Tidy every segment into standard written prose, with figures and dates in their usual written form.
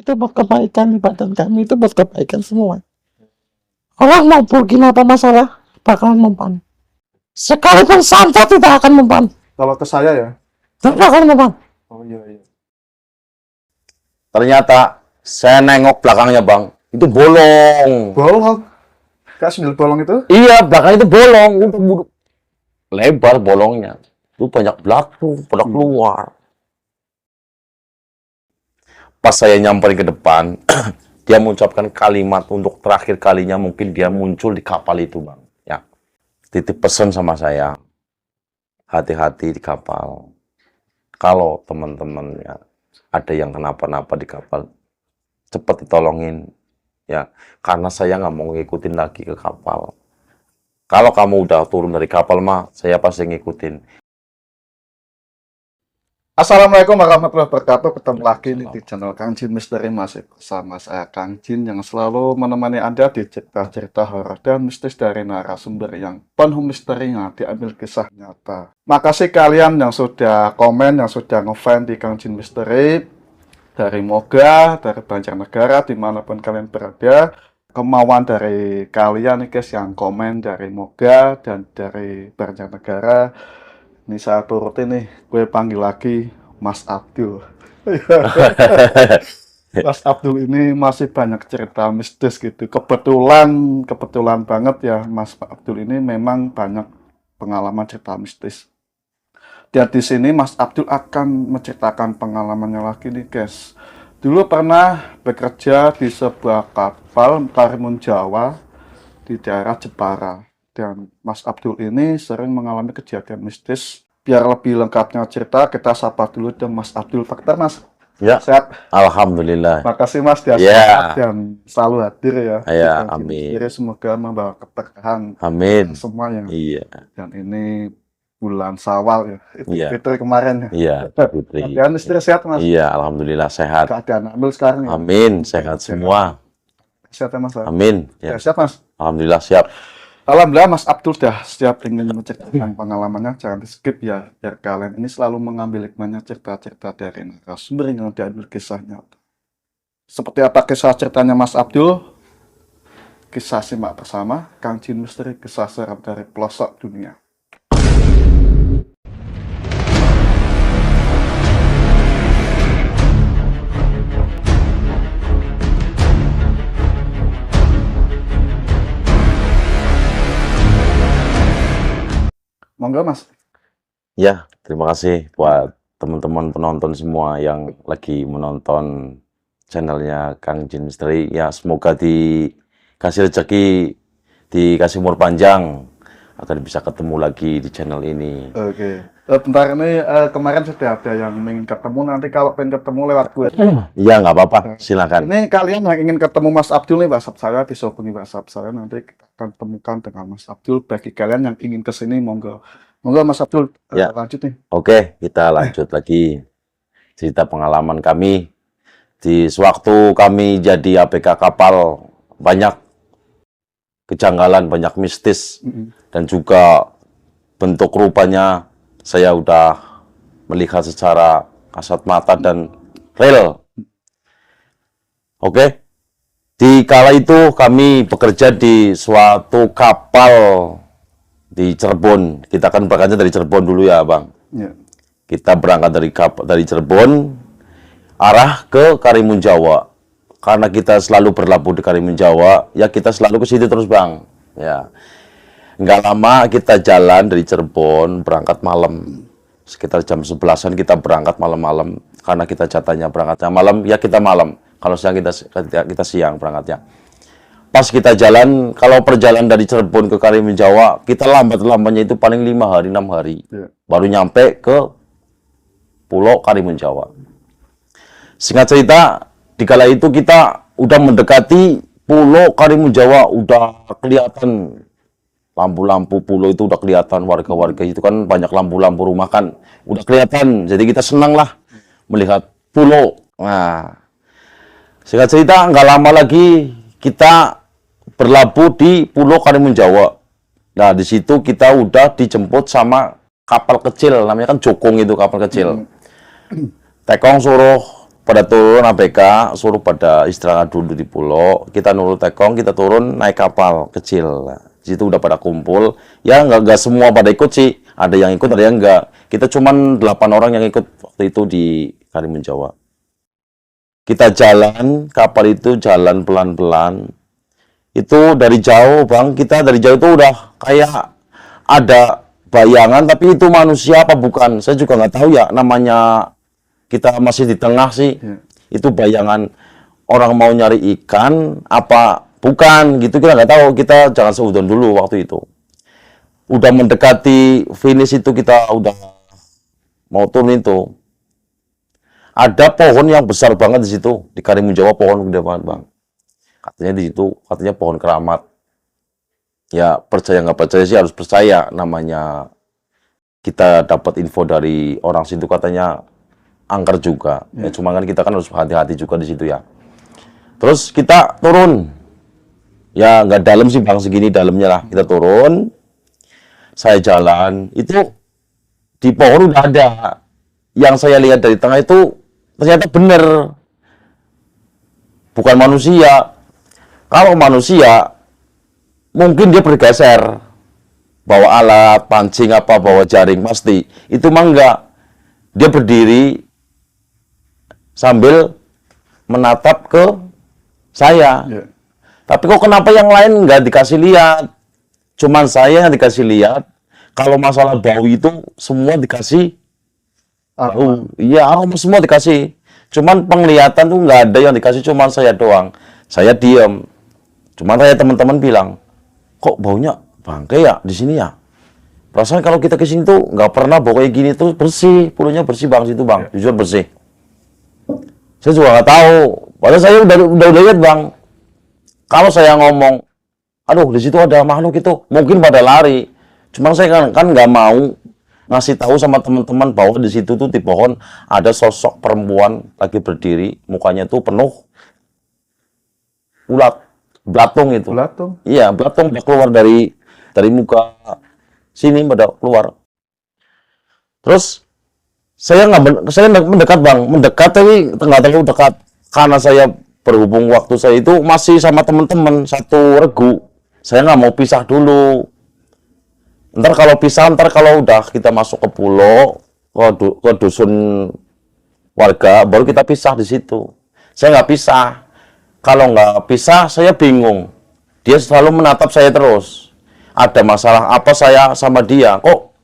itu buat kebaikan, ibadah kami itu buat kebaikan semua. Orang mau bikin apa masalah, bakalan mempan. Sekalipun santet tidak akan mempan. Kalau ke saya ya. Tidak akan mempan. Oh iya. Ternyata saya nengok belakangnya bang, itu bolong. Bolong. Kayak sendal bolong itu? Iya, belakang itu bolong, lebar bolongnya. Itu banyak belatung pada keluar. Pas saya nyamperin ke depan, dia mengucapkan kalimat untuk terakhir kalinya mungkin dia muncul di kapal itu, bang. Ya, titip pesan sama saya, hati-hati di kapal. Kalau teman-teman ya ada yang kenapa-napa di kapal, cepat ditolongin. Ya, karena saya nggak mau ngikutin lagi ke kapal. Kalau kamu udah turun dari kapal mah, saya pasti ngikutin. Assalamualaikum warahmatullahi wabarakatuh. Ketemu lagi nih di channel Kang Jin Misteri, masih bersama saya Kang Jin yang selalu menemani Anda di cerita-cerita horor dan mistis dari narasumber yang penuh misterinya diambil kisah nyata. Makasih kalian yang sudah komen, yang sudah ngefans di Kang Jin Misteri dari Moga, dari Banjarnegara, dimanapun kalian berada. Kemauan dari kalian nih guys yang komen dari Moga dan dari Banjarnegara. Ini saya turutin nih, gue panggil lagi Mas Abdul. Mas Abdul ini masih banyak cerita mistis gitu. Kebetulan banget ya Mas Abdul ini memang banyak pengalaman cerita mistis. Dan di sini Mas Abdul akan menceritakan pengalamannya lagi nih guys. Dulu pernah bekerja di sebuah kapal Karimun Jawa di daerah Jepara. Dan Mas Abdul ini sering mengalami kejadian mistis. Biar lebih lengkapnya cerita, kita sapa dulu dengan Mas Abdul. Faktor Mas, Ya, sehat? alhamdulillah. Makasih Mas, dia Ya. sehat dan selalu hadir ya. Ya, Kita amin. Jadi semoga membawa keberkahan Amin. semua yang. Iya, Dan ini bulan Syawal ya, Iya. Fitri kemarin ya. iya, Putri. Keadaan istri sehat Mas? Iya, alhamdulillah sehat. Keadaan ambil sekarang ya? Amin, sehat semua. Sehat ya Mas? Amin. Ya. Siap Mas? Alhamdulillah siap. Alhamdulillah Mas Abdul dah siap ingin menceritakan pengalamannya, jangan di skip ya, biar kalian ini selalu mengambil hikmahnya cerita-cerita dari narasumber yang diambil kisahnya. Seperti apa kisah ceritanya Mas Abdul? Kisah simak bersama Kang Jin Misteri, kisah seram dari pelosok dunia. Monggo Mas. Ya, terima kasih buat teman-teman penonton semua yang lagi menonton channelnya Kang Jin Misteri. Ya, semoga dikasih rezeki, dikasih umur panjang, agar bisa ketemu lagi di channel ini. Oke. Bentar ini kemarin sudah ada yang ingin ketemu, nanti kalau pengen ketemu lewat gue. Iya, nggak apa-apa, silakan. Ini kalian yang ingin ketemu Mas Abdul nih, WhatsApp saya, bisa hubungi WhatsApp saya, nanti kita akan temukan dengan Mas Abdul. Bagi kalian yang ingin kesini, monggo. Monggo Mas Abdul, Ya. lanjut nih. Oke, kita lanjut lagi cerita pengalaman kami. Di sewaktu kami jadi ABK kapal, banyak kejanggalan, banyak mistis, dan juga bentuk rupanya saya udah melihat secara kasat mata dan real. Oke, di kala itu kami bekerja di suatu kapal di Cirebon. Kita kan berangkatnya dari Cirebon dulu ya, Bang. Ya. Kita berangkat dari Cirebon arah ke Karimun Jawa. Karena kita selalu berlabuh di Karimun Jawa, ya kita selalu ke situ terus, Bang. Ya. Nggak lama kita jalan dari Cirebon, berangkat malam. Sekitar jam 11-an kita berangkat malam-malam. Karena kita jatahnya berangkatnya malam, ya kita malam. Kalau siang kita siang berangkatnya. Pas kita jalan, kalau perjalanan dari Cirebon ke Karimun Jawa, kita lambat-lambatnya itu paling 5 hari, 6 hari. Ya. Baru nyampe ke Pulau Karimun Jawa. Singkat cerita, di kala itu kita udah mendekati Pulau Karimun Jawa, udah kelihatan lampu-lampu pulau itu udah kelihatan, warga-warga itu kan banyak lampu-lampu rumah kan, udah kelihatan. Jadi kita senang lah melihat pulau. Nah, singkat cerita, nggak lama lagi kita berlabuh di Pulau Karimun Jawa. Nah, di situ kita udah dijemput sama kapal kecil, namanya kan Jokong itu kapal kecil. Tekong suruh pada turun ABK, suruh pada istirahat dulu di pulau. Kita nurut tekong, kita turun naik kapal kecil. Nah, di situ udah pada kumpul. Ya nggak semua pada ikut sih. Ada yang ikut, ada yang enggak. Kita cuman 8 orang yang ikut waktu itu di Karimun Jawa. Kita jalan, kapal itu jalan pelan-pelan. Itu dari jauh, Bang. Kita dari jauh itu udah kayak ada bayangan, tapi itu manusia apa bukan? Saya juga nggak tahu ya namanya. Kita masih di tengah sih, itu bayangan orang mau nyari ikan apa bukan gitu, kita nggak tahu. Kita jangan seudon dulu waktu itu. Udah mendekati finish itu, kita udah mau turun itu. Ada pohon yang besar banget di situ, di Karimun Jawa pohon gede banget, Bang. Katanya di situ, katanya pohon keramat. Ya percaya nggak percaya sih, harus percaya, namanya kita dapat info dari orang situ katanya angker juga. Ya, cuma kan kita kan harus hati-hati juga di situ ya. Terus kita turun. Ya nggak dalam sih, Bang, segini dalamnya lah. Kita turun. Saya jalan, itu di pohon udah ada. Yang saya lihat dari tengah itu ternyata bener. Bukan manusia. Kalau manusia mungkin dia bergeser. Bawa alat, pancing apa, bawa jaring pasti. Itu mah enggak. Dia berdiri sambil menatap ke saya. Tapi kok kenapa yang lain nggak dikasih lihat? Cuman saya yang dikasih lihat. Kalau masalah bau itu semua dikasih bau. Iya, semua dikasih. Cuman penglihatan tuh nggak ada yang dikasih, cuman saya doang. Saya diam. Cuman saya teman-teman bilang, kok baunya bangke ya di sini ya? Perasaan kalau kita ke sini tuh nggak pernah bau kayak gini tuh, bersih, puluhnya bersih, Bang, situ, Bang. Jujur bersih. Saya juga nggak tahu. Padahal saya udah lihat, Bang. Kalau saya ngomong, aduh di situ ada makhluk itu, mungkin pada lari. Cuman saya kan nggak mau ngasih tahu sama teman-teman bahwa di situ tuh di pohon ada sosok perempuan lagi berdiri, mukanya tuh penuh ulat, belatung itu. Belatung? Iya, belatung keluar dari muka sini pada keluar. Terus saya mendekat, Bang, mendekat tapi nggak terlalu dekat karena saya berhubung waktu saya itu masih sama teman-teman satu regu. Saya nggak mau pisah dulu. Ntar kalau udah kita masuk ke pulau, ke dusun warga, baru kita pisah di situ. Saya nggak pisah. Kalau nggak pisah, saya bingung. Dia selalu menatap saya terus. Ada masalah apa saya sama dia? Kok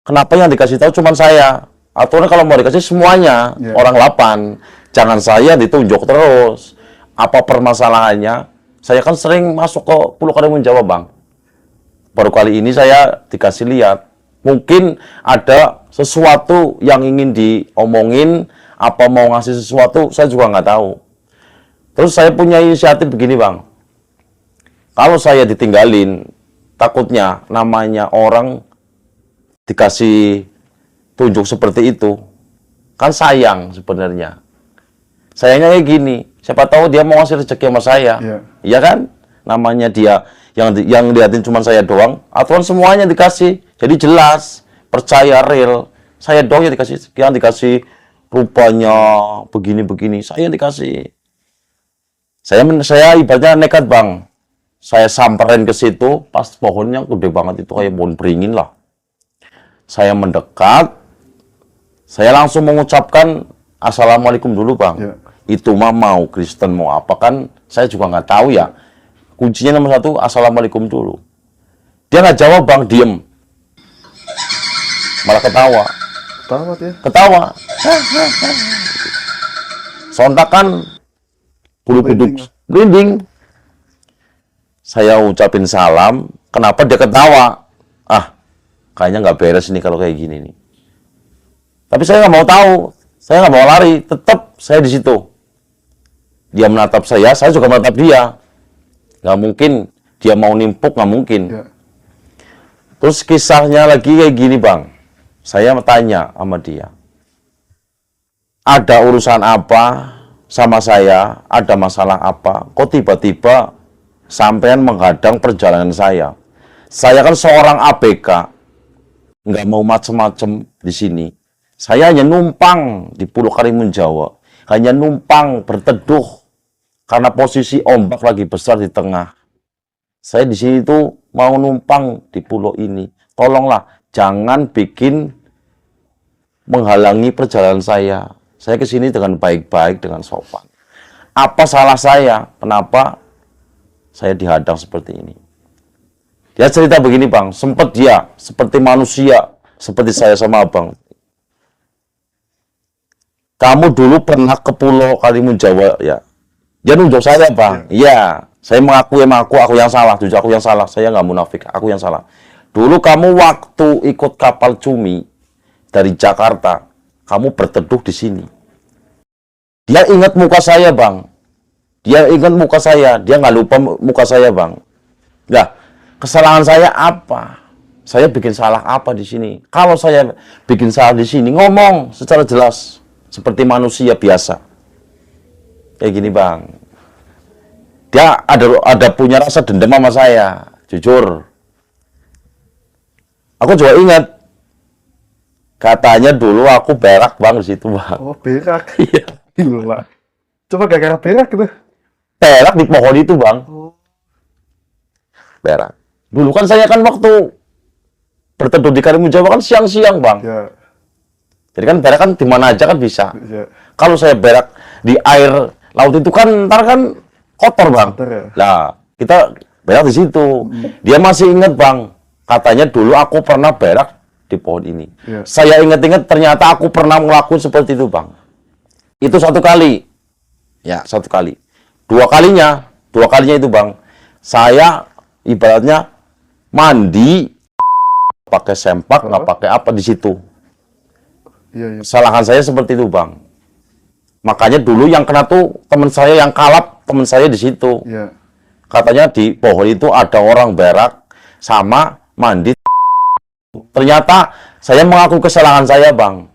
kenapa yang dikasih tahu cuma saya? Aturan kalau mau dikasih semuanya, orang 8. Jangan saya ditunjuk terus. Apa permasalahannya? Saya kan sering masuk ke Pulau Karimun Jawa, Bang. Baru kali ini saya dikasih lihat. Mungkin ada sesuatu yang ingin diomongin, apa mau ngasih sesuatu, saya juga nggak tahu. Terus saya punya inisiatif begini, Bang. Kalau saya ditinggalin, takutnya namanya orang dikasih tunjuk seperti itu, kan sayang sebenarnya. Sayangnya kayak gini, siapa tahu dia mau ngasih rezeki sama saya, iya kan? Namanya dia yang liatin cuma saya doang, aturan semuanya dikasih, jadi jelas, percaya real. Saya doang yang dikasih rupanya begini-begini, saya yang dikasih. Saya ibaratnya nekat, Bang. Saya samperin ke situ, pas pohonnya gede banget itu, kayak pohon beringin lah. Saya mendekat, saya langsung mengucapkan Assalamualaikum dulu, Bang. Itu mah mau Kristen mau apa kan, saya juga nggak tahu ya. Kuncinya nomor 1, Assalamualaikum dulu. Dia nggak jawab, Bang, diem. Malah ketawa. Ketawa dia? Ketawa. Sontak kan, bulu kuduk merinding. Saya ucapin salam, kenapa dia ketawa? Kayaknya nggak beres nih kalau kayak gini nih. Tapi saya nggak mau tahu, saya nggak mau lari, tetap saya di situ. Dia menatap saya juga menatap dia. Nggak mungkin dia mau nimpuk, nggak mungkin. Terus kisahnya lagi kayak gini, Bang. Saya tanya sama dia, ada urusan apa sama saya? Ada masalah apa? Kok tiba-tiba sampean menghadang perjalanan saya? Saya kan seorang ABK, nggak mau macem-macem di sini. Saya hanya numpang di Pulau Karimun Jawa. hanya numpang berteduh karena posisi ombak lagi besar di tengah. Saya di sini tuh mau numpang di pulau ini. Tolonglah, jangan bikin menghalangi perjalanan saya. Saya ke sini dengan baik-baik, dengan sopan. Apa salah saya? Kenapa saya dihadang seperti ini? Dia cerita begini, Bang. Sempat dia seperti manusia, seperti saya sama Abang. Kamu dulu pernah ke Pulau Karimun Jawa, ya? Dia nunjuk saya, Bang. Iya. Saya mengaku, emang aku yang salah. Jujur aku yang salah. Saya nggak munafik. Aku yang salah. Dulu kamu waktu ikut kapal Cumi dari Jakarta, kamu berteduh di sini. Dia ingat muka saya, Bang. Dia ingat muka saya. Dia nggak lupa muka saya, Bang. Nah, kesalahan saya apa? Saya bikin salah apa di sini? Kalau saya bikin salah di sini, ngomong secara jelas. Seperti manusia biasa. Kayak gini, Bang. Dia ada punya rasa dendam sama saya. Jujur. Aku juga ingat. Katanya dulu aku berak, Bang, di situ, Bang. Oh, berak. Iya. Gila. Coba gara-gara berak gitu. Berak di pohon itu, Bang. Berak. Dulu kan saya kan waktu berteduh di Karimun Jawa kan siang-siang, Bang. Ya, Jadi kan berak kan di mana aja kan bisa. ya. Kalau saya berak di air laut itu kan ntar kan kotor, Bang. Kotor ya? Nah, kita berak di situ. Dia masih ingat, Bang. Katanya dulu aku pernah berak di pohon ini. Ya. Saya ingat-ingat ternyata aku pernah ngelakuin seperti itu, Bang. Itu satu kali. Ya, satu kali. Dua kalinya itu, Bang. Saya ibaratnya mandi pakai sempak, nggak pakai apa di situ. Iya, iya. Kesalahan saya seperti itu, Bang. Makanya dulu yang kena tuh teman saya yang kalap, teman saya di situ. Iya. Katanya di pohon itu ada orang berak sama mandi. Ternyata saya mengaku kesalahan saya, Bang.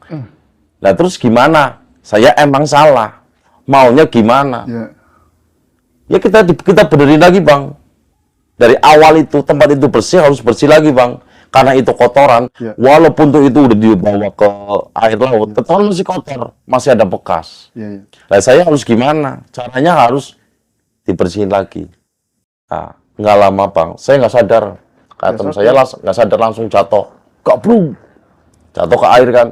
Nah, terus gimana? Saya emang salah. Maunya gimana? Iya. Ya kita benerin lagi, Bang. Dari awal itu tempat itu bersih, harus bersih lagi, Bang. Karena itu kotoran, Ya. walaupun tuh itu udah dibawa ke air laut, tetap masih kotor, masih ada bekas. Iya, iya. Nah, saya harus gimana? Caranya harus dibersihin lagi. Nah, nggak lama, Bang. Saya nggak sadar. Kata teman saya nggak sadar langsung jatuh. Gablung. Jatuh ke air kan.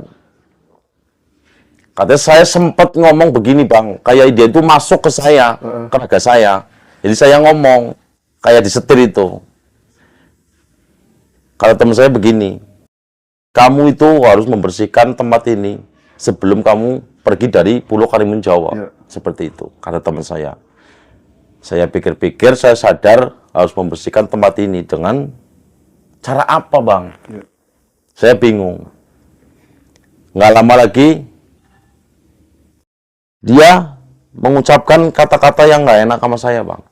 Katanya saya sempat ngomong begini, Bang. Kayak dia itu masuk ke saya, ke raga saya. Jadi saya ngomong, kayak disetir itu. Kalau teman saya begini, kamu itu harus membersihkan tempat ini sebelum kamu pergi dari Pulau Karimun Jawa. Ya. Seperti itu, kata teman saya. Saya pikir-pikir, saya sadar harus membersihkan tempat ini dengan cara apa, Bang? Ya. Saya bingung. Nggak lama lagi, dia mengucapkan kata-kata yang nggak enak sama saya, Bang.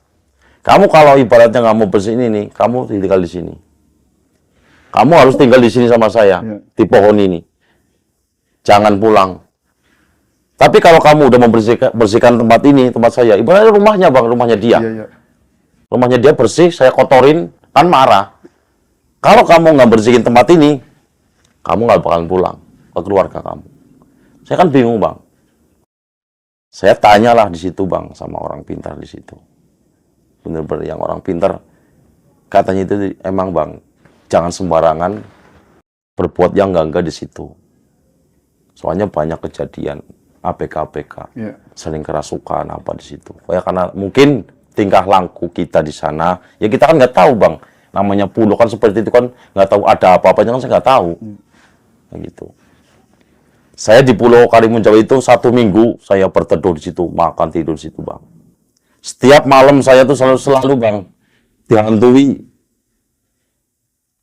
Kamu kalau ibaratnya nggak mau bersihin ini, kamu tinggal di sini. Kamu harus tinggal di sini sama saya, Ya. di pohon ini. Jangan pulang. Tapi kalau kamu udah membersihkan tempat ini, tempat saya, ibaratnya rumahnya, Bang, rumahnya dia. Iya, iya. Rumahnya dia bersih, saya kotorin, kan marah. Kalau kamu nggak bersihin tempat ini, kamu nggak bakalan pulang ke keluarga kamu. Saya kan bingung, Bang. Saya tanyalah di situ, Bang, sama orang pintar di situ. Bener-bener yang orang pintar, katanya itu emang, Bang, jangan sembarangan berbuat yang enggak di situ. Soalnya banyak kejadian APK-APK, Iya. sering kerasukan apa di situ. Ya karena mungkin tingkah laku kita di sana, ya kita kan nggak tahu, Bang. Namanya pulau kan seperti itu kan nggak tahu ada apa-apanya kan saya nggak tahu. Kayak gitu. Saya di Pulau Karimun Jawa itu 1 minggu saya berteduh di situ, makan tidur di situ, Bang. Setiap malam saya tuh selalu, Bang, dihantui.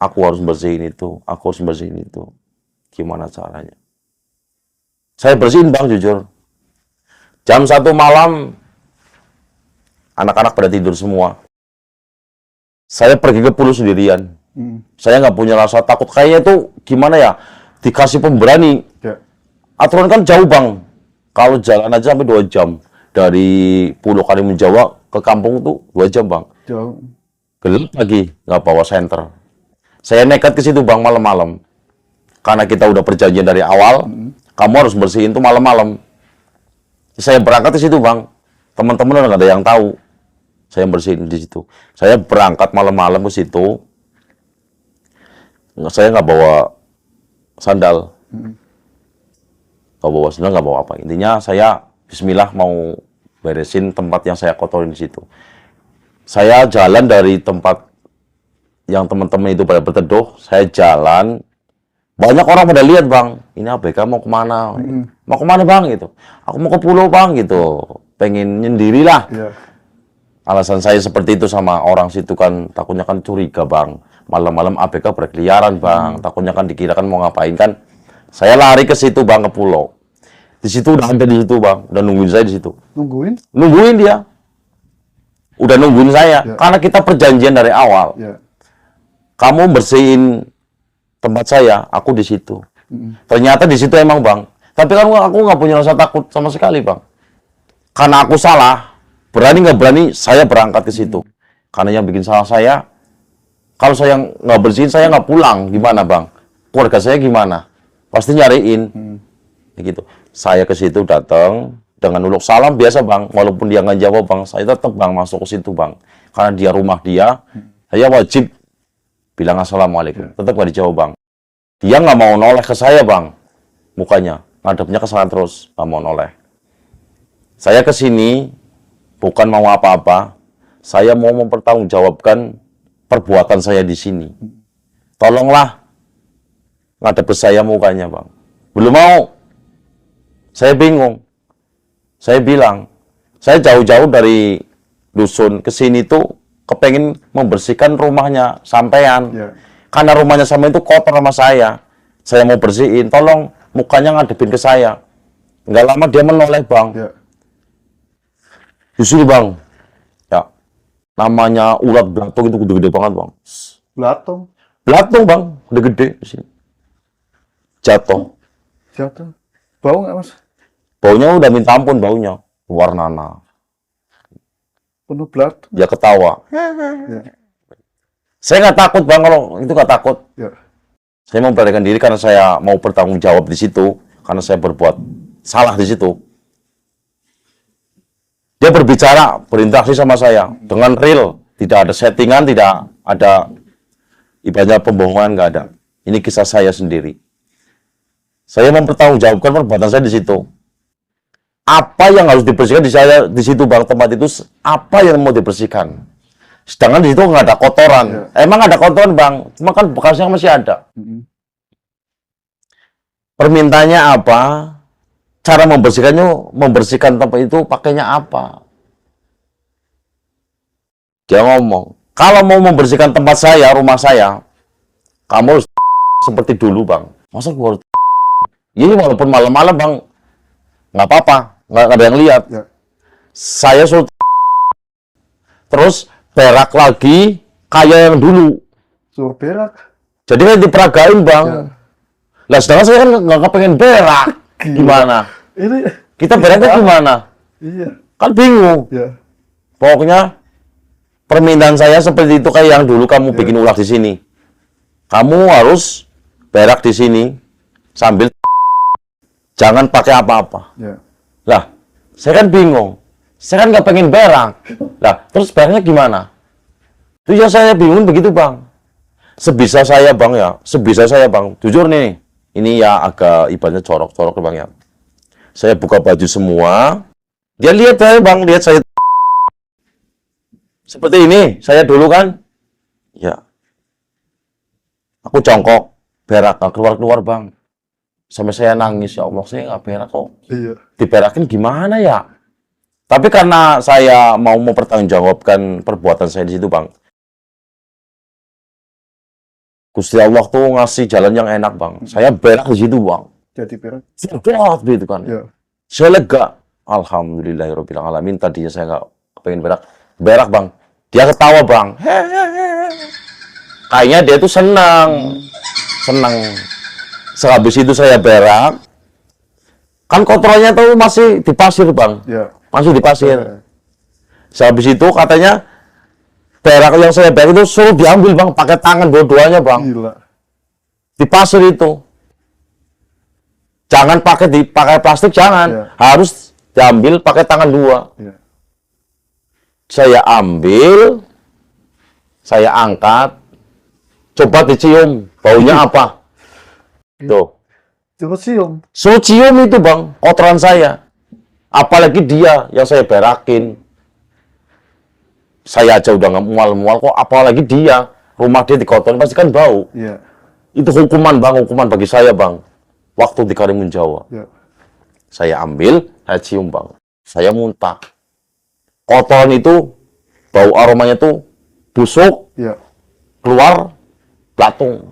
Aku harus bersihin itu, aku harus bersihin itu. Gimana caranya? Saya bersihin, Bang, jujur. Jam 1 malam, anak-anak pada tidur semua. Saya pergi ke pulau sendirian. Saya nggak punya rasa takut. Kayaknya itu gimana ya? Dikasih pemberani. Ya. Aturan kan jauh, Bang. Kalau jalan aja sampai 2 jam. Dari Pulau Karimun Jawa ke kampung tuh 2 jam, Bang. Jauh. Gelap lagi, nggak bawa senter. Saya nekat ke situ, Bang, malam-malam. Karena kita udah perjanjian dari awal, kamu harus bersihin tuh malam-malam. Saya berangkat di situ bang, teman-teman nggak ada yang tahu. Saya bersihin di situ. Saya berangkat malam-malam ke situ. Saya nggak bawa sandal, nggak bawa sandal, nggak bawa apa. Intinya saya Bismillah mau beresin tempat yang saya kotorin di situ. Saya jalan dari tempat yang teman-teman itu pada berteduh. Saya jalan. Banyak orang pada lihat bang, ini ABK mau kemana? Mau kemana bang gitu? Aku mau ke pulau bang gitu, pengen nyendiri lah. Iya. Alasan saya seperti itu sama orang situ kan, takutnya kan curiga bang. Malam-malam ABK berkeliaran bang, takutnya kan dikira kan mau ngapain kan. Saya lari ke situ bang, ke pulau. Di situ udah ada di situ bang, udah nungguin saya di situ. Nungguin? Nungguin dia, udah nungguin saya, Ya. karena kita perjanjian dari awal. Ya. Kamu bersihin tempat saya, aku di situ. Ternyata di situ emang bang. Tapi kan aku nggak punya rasa takut sama sekali bang. Karena aku salah, berani nggak berani saya berangkat ke situ. Karena yang bikin salah saya, kalau saya nggak bersihin saya nggak pulang, gimana bang? Keluarga saya gimana? Pasti nyariin. Gitu. Saya ke situ datang dengan uluk salam biasa bang. Walaupun dia nggak jawab bang, saya tetap bang masuk ke situ bang. Karena dia rumah dia, saya wajib bilang assalamualaikum. Tetap gak dijawab bang. Dia nggak mau noleh ke saya bang, mukanya ngadepnya ke sana terus, nggak mau noleh. Saya ke sini bukan mau apa-apa, saya mau mempertanggungjawabkan perbuatan saya di sini. Tolonglah ngadep ke saya mukanya bang. Belum mau. Saya bingung. Saya bilang, saya jauh-jauh dari dusun ke sini tuh kepengen membersihkan rumahnya sampean. Ya. Karena rumahnya sampean itu kotor sama saya. Saya mau bersihin, tolong mukanya ngadepin ke saya. Nggak lama dia menoleh bang. Ya. Di sini bang. Ya. Namanya ulat belatung itu gede-gede banget bang. Belatung. Belatung bang, gede-gede di sini. Jatuh. Jatuh. Bau nggak mas? Baunya udah minta ampun baunya. Warnana. Penuh belatung. Dia ketawa. Ya. Saya nggak takut bang kalau itu nggak takut. Ya. Saya memberanikan diri karena saya mau bertanggung jawab di situ, karena saya berbuat salah di situ. Dia berbicara, berinteraksi sama saya dengan real, tidak ada settingan, tidak ada ibaratnya pembohongan, nggak ada. Ini kisah saya sendiri. Saya mempertanggungjawabkan perbuatan saya di situ. Apa yang harus dibersihkan di situ bang, tempat itu apa yang mau dibersihkan. Sedangkan di situ nggak ada kotoran. Ya. Emang ada kotoran bang, cuma kan bekasnya masih ada. Permintaannya apa? Cara membersihkan tempat itu pakainya apa? Dia ngomong, kalau mau membersihkan tempat saya, rumah saya, kamu harus seperti dulu bang. Masa gua harus ini walaupun malam-malam bang, nggak apa-apa, nggak ada yang lihat. Ya. Saya suruh terus berak lagi kayak yang dulu. Suruh berak. Jadi kan diperagain bang. Ya. Lah sedangkan saya kan nggak kepengen berak. Gimana? Ini. Kita beraknya gimana? Iya. Kan bingung. Ya. Pokoknya permintaan saya seperti itu kayak yang dulu kamu bikin ulah di sini. Kamu harus berak di sini sambil jangan pakai apa-apa. Ya. Lah, saya kan bingung. Saya kan nggak pengen berak. Lah, terus beraknya gimana? Itu ya saya bingung begitu bang. Sebisa saya bang ya, sebisa saya bang. Jujur nih, ini ya agak ibaratnya corok-corok bang ya. Saya buka baju semua. Dia lihat saya bang, lihat saya. Seperti ini, saya dulu kan. Ya. Aku jongkok, berak, nggak keluar-keluar bang. Sampai saya nangis, ya Allah, saya nggak berak kok. Iya. Diberakin gimana ya? Tapi karena saya mau mempertanggungjawabkan perbuatan saya di situ bang. Gusti Allah tuh ngasih jalan yang enak bang. Saya berak di situ bang. Jadi berak. Berat gitu kan. Ya. Saya lega. Alhamdulillahirabbil alamin. Tadinya saya nggak kepengen berak. Berak bang. Dia ketawa bang. Kayaknya dia tuh senang. Senang. Sehabis itu saya berak. Kan kotorannya tuh masih di pasir bang. Ya. Masih di pasir. Ya. Sehabis itu katanya berak yang saya berak itu suruh diambil bang, pakai tangan dua-duanya bang. Gila. Di pasir itu. Jangan pakai plastik, jangan. Ya. Harus diambil pakai tangan dua. Iya. Saya ambil, saya angkat, coba dicium, baunya apa? Tuh. Terus cium. So cium itu bang, kotoran saya. Apalagi dia yang saya berakin. Saya aja udah nggak mual-mual kok, apalagi dia. Rumah dia dikotorin pasti kan bau. Iya. Itu hukuman bang, hukuman bagi saya bang. Waktu di Karimun Jawa. Iya. Saya ambil, saya cium bang. Saya muntah. Kotoran itu, bau aromanya tuh busuk, Iya. keluar belatung.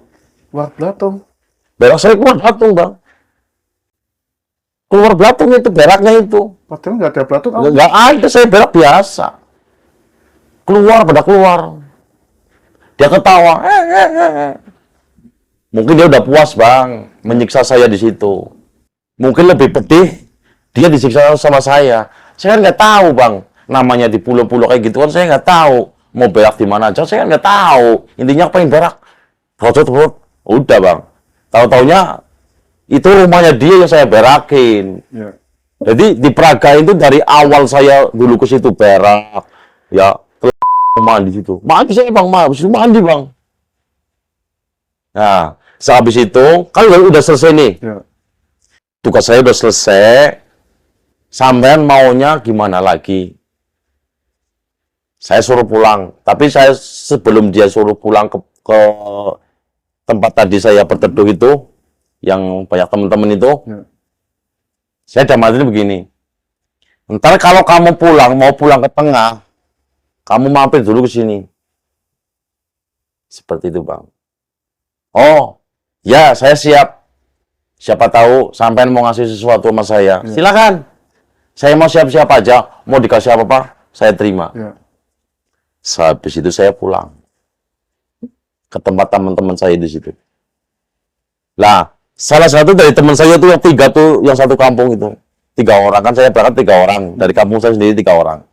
Wah, belatung. Berak saya keluar belatung bang. Keluar belatung itu, beraknya itu. Padahal nggak ada belatung. Nggak ada, saya berak biasa. Keluar, pada keluar. Dia ketawa. Mungkin dia udah puas bang, menyiksa saya di situ. Mungkin lebih pedih, dia disiksa sama saya. Saya kan nggak tahu bang, namanya di pulau-pulau kayak gitu kan saya nggak tahu. Mau berak di mana aja, saya kan nggak tahu. Intinya pengen berak, perut, udah bang. Tahu-taunya itu rumahnya dia yang saya berakin. Iya. Jadi di Praga itu dari awal saya dulu ke situ berak, ya mandi situ. Mandi saya bang, habis itu mandi bang. Nah, sehabis itu kan udah selesai nih. Iya. Tugas saya udah selesai. Sampean maunya gimana lagi? Saya suruh pulang. Tapi saya sebelum dia suruh pulang ke tempat tadi saya berteduh itu, yang banyak teman-teman itu, Iya. saya damatin begini. Ntar kalau kamu pulang, mau pulang ke tengah, kamu mampir dulu ke sini. Seperti itu, Bang. Oh, ya saya siap. Siapa tahu sampean mau ngasih sesuatu sama saya. Iya. Silakan. Saya mau siap-siap aja. Mau dikasih apa-apa, saya terima. Iya. Sehabis itu saya pulang ke tempat teman-teman saya di situ. Lah, salah satu dari teman saya tuh yang tiga tuh, yang satu kampung itu. 3 orang, kan saya berangkat 3 orang. Dari kampung saya sendiri 3 orang.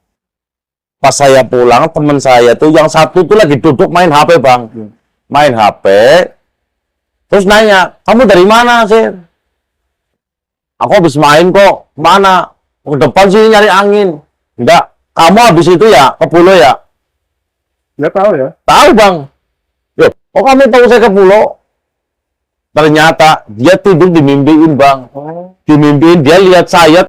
Pas saya pulang, teman saya tuh yang satu tuh lagi duduk main HP, Bang. Iya. Main HP. Terus nanya, kamu dari mana, Sir? Aku habis main kok. Mana? Ke depan sini nyari angin. Enggak. Kamu habis itu ya, ke pulau ya? Ya tahu ya. Tahu, Bang. Yo, kok kamu tahu saya ke pulau? Ternyata dia tidur dimimpiin, Bang. Oh. Dimimpiin dia lihat saya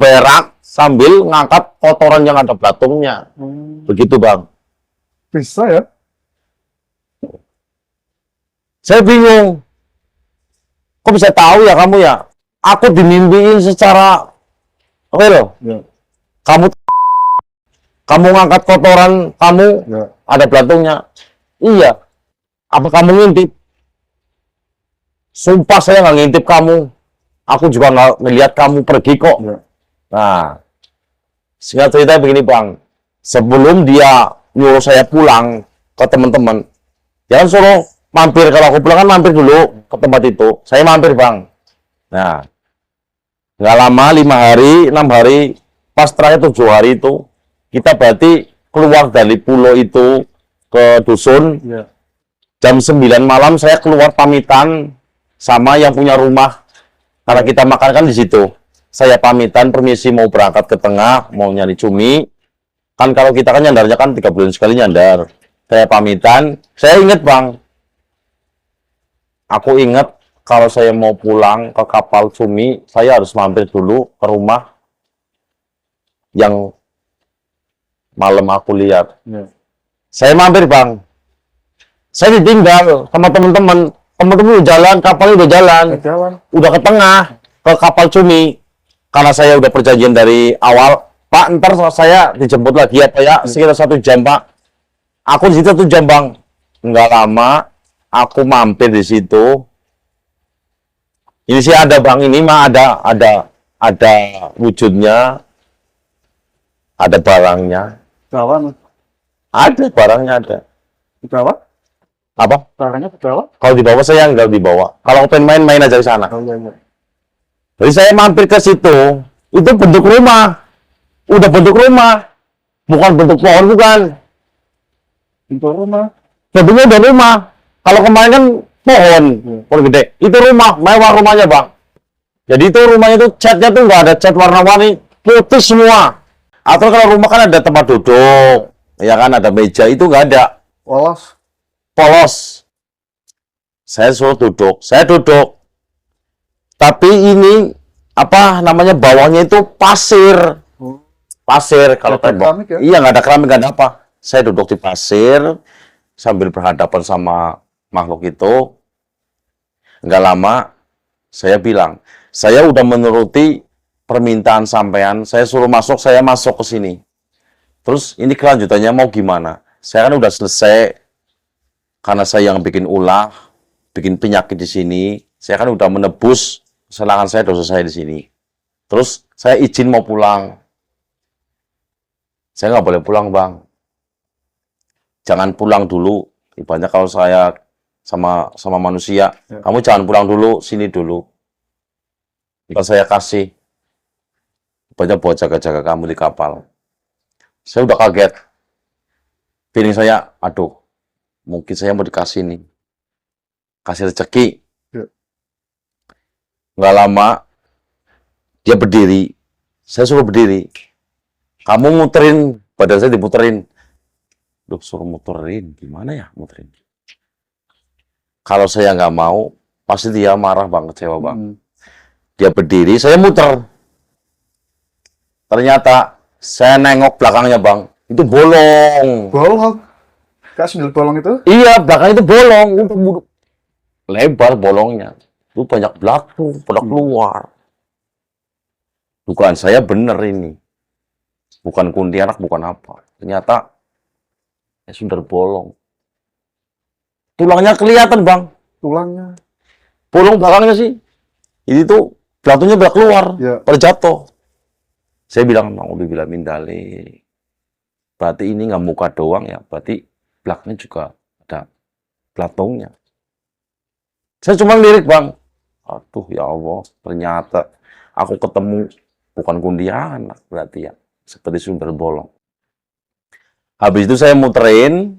berak sambil ngangkat kotoran yang ada belatungnya. Begitu, Bang. Bisa ya? Saya bingung. Kok bisa tahu ya kamu ya? Aku dimimpiin secara real. Ya. Kamu ngangkat kotoran kamu Ya. ada belatungnya. Iya. Apa kamu ngintip? Sumpah saya nggak ngintip kamu. Aku juga nggak ngeliat kamu pergi kok. Ya. Nah, singkat cerita begini, Bang. Sebelum dia nyuruh saya pulang ke teman-teman, jangan suruh mampir. Kalau aku pulang kan mampir dulu ke tempat itu. Saya mampir, Bang. Nah, nggak lama, 5 hari, 6 hari, pas terakhir 7 hari itu, kita berarti keluar dari pulau itu ke dusun. Ya. Jam 9 malam saya keluar pamitan sama yang punya rumah. Karena kita makan kan di situ. Saya pamitan, permisi mau berangkat ke tengah, mau nyari cumi. Kan kalau kita kan nyandarnya kan 3 bulan sekali nyandar. Saya pamitan, saya ingat, Bang. Aku ingat kalau saya mau pulang ke kapal cumi, saya harus mampir dulu ke rumah yang malam aku lihat. Ya. Saya mampir, Bang. Saya ditinggal sama teman-teman. Teman-teman udah jalan, kapalnya udah jalan. Jalan. Udah ke tengah, ke kapal cumi. Karena saya udah perjanjian dari awal, Pak, ntar saya dijemput lagi ya, Pak ya, sekitar 1 jam, Pak. Aku di situ 1 jam, Bang. Nggak lama, aku mampir di situ. Ini sih ada, Bang, ini mah ada wujudnya, ada barangnya. Bawah. Ada barangnya, ada. Di bawah? Apa? Barangnya di bawah? Kalau di bawah saya nggak di bawah. Kalau aku pengen main aja di sana. Oh iya, iya. Jadi saya mampir ke situ, itu bentuk rumah. Udah bentuk rumah. Bukan bentuk pohon, bukan. Untuk rumah. Bentuknya udah rumah. Kalau kemarin kan pohon, pohon gede. Itu rumah, mewah rumahnya, Bang. Jadi itu rumahnya tuh catnya tuh nggak ada cat warna-warni. putih semua. Atau kalau rumah kan ada tempat duduk, ya kan ada meja, itu nggak ada, Polos. polos. Saya suruh duduk, saya duduk. Tapi ini apa namanya bawahnya itu pasir, Oh, pasir kalau Nggak ada tembok. keramik ya? Iya nggak ada keramik nggak ada apa. Saya duduk di pasir sambil berhadapan sama makhluk itu. Nggak lama saya bilang, saya udah menuruti permintaan sampean. Saya suruh masuk, saya masuk ke sini. Terus ini kelanjutannya mau gimana? Saya kan udah selesai karena saya yang bikin ulah, bikin penyakit di sini. Saya kan udah menebus kesalahan saya, dosa saya di sini. Terus saya izin mau pulang. Saya nggak boleh pulang, Bang. Jangan pulang dulu. Ibaratnya kalau saya sama manusia, Ya. kamu jangan pulang dulu, sini dulu. Kalau saya kasih, ibaratnya buat jaga-jaga kamu di kapal. Saya udah kaget. Feeling saya, aduh, mungkin saya mau dikasih nih. Kasih rezeki. Ya. Nggak lama, dia berdiri. Saya suruh berdiri. Kamu muterin, badan saya diputerin. Duh, suruh muterin. Gimana ya muterin? Kalau saya nggak mau, pasti dia marah banget, kecewa Bang. Hmm. Dia berdiri, saya muter. Ternyata, saya nengok belakangnya Bang. Itu bolong. Bolong. Kak sendal bolong itu? Iya, belakang itu bolong. Udah lebar bolongnya. Itu banyak belatung, pada keluar. Dugaan saya bener ini. Bukan kuntilanak, bukan apa. Ternyata, sundel bolong. Tulangnya kelihatan, Bang. Tulangnya. Bolong belakangnya sih. Ini tuh, belatungnya pada keluar. Ya. Pada jatuh. Saya bilang, na'udzubillah min dzalik. Berarti ini nggak muka doang ya. Berarti belakangnya juga ada belatungnya. Saya cuma lirik, Bang. Aduh, ya Allah. Ternyata aku ketemu bukan kuntilanak berarti ya. Seperti sundel bolong. Habis itu saya muterin.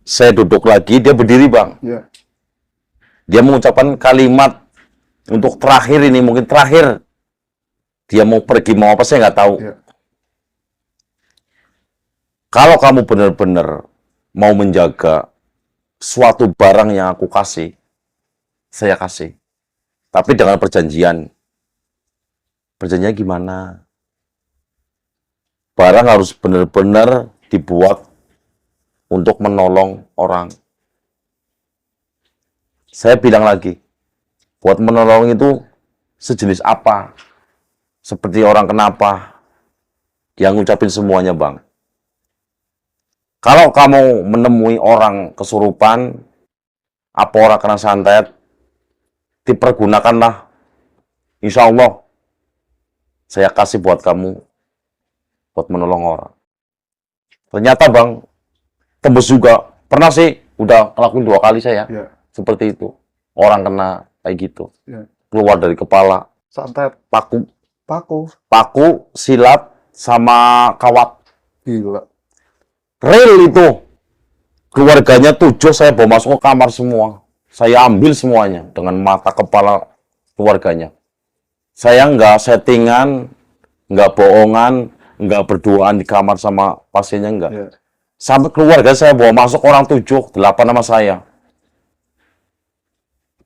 Saya duduk lagi. Dia berdiri, Bang. Ya. Dia mengucapkan kalimat untuk terakhir ini. Mungkin terakhir. Dia mau pergi, mau apa, saya nggak tahu. Ya. Kalau kamu benar-benar mau menjaga suatu barang yang aku kasih, saya kasih. Tapi dengan perjanjian. Perjanjiannya gimana? Barang harus benar-benar dibuat untuk menolong orang. Saya bilang lagi, buat menolong itu sejenis apa? Seperti orang kenapa? Yang ngucapin semuanya, Bang. Kalau kamu menemui orang kesurupan, apa orang kena santet, dipergunakanlah. Insya Allah, saya kasih buat kamu, buat menolong orang. Ternyata Bang, tembus juga. Pernah sih, udah ngelakuin 2 kali saya. Ya. Seperti itu. Orang kena kayak gitu. Ya. Keluar dari kepala, Santet. paku, Paku. silat, sama kawat. Gila. Real itu. Keluarganya 7 saya bawa masuk ke kamar semua. Saya ambil semuanya dengan mata kepala keluarganya. Saya nggak settingan, nggak bohongan, nggak berduaan di kamar sama pasiennya, nggak. Ya. Sampai keluarga saya bawa masuk orang 7, 8 sama saya.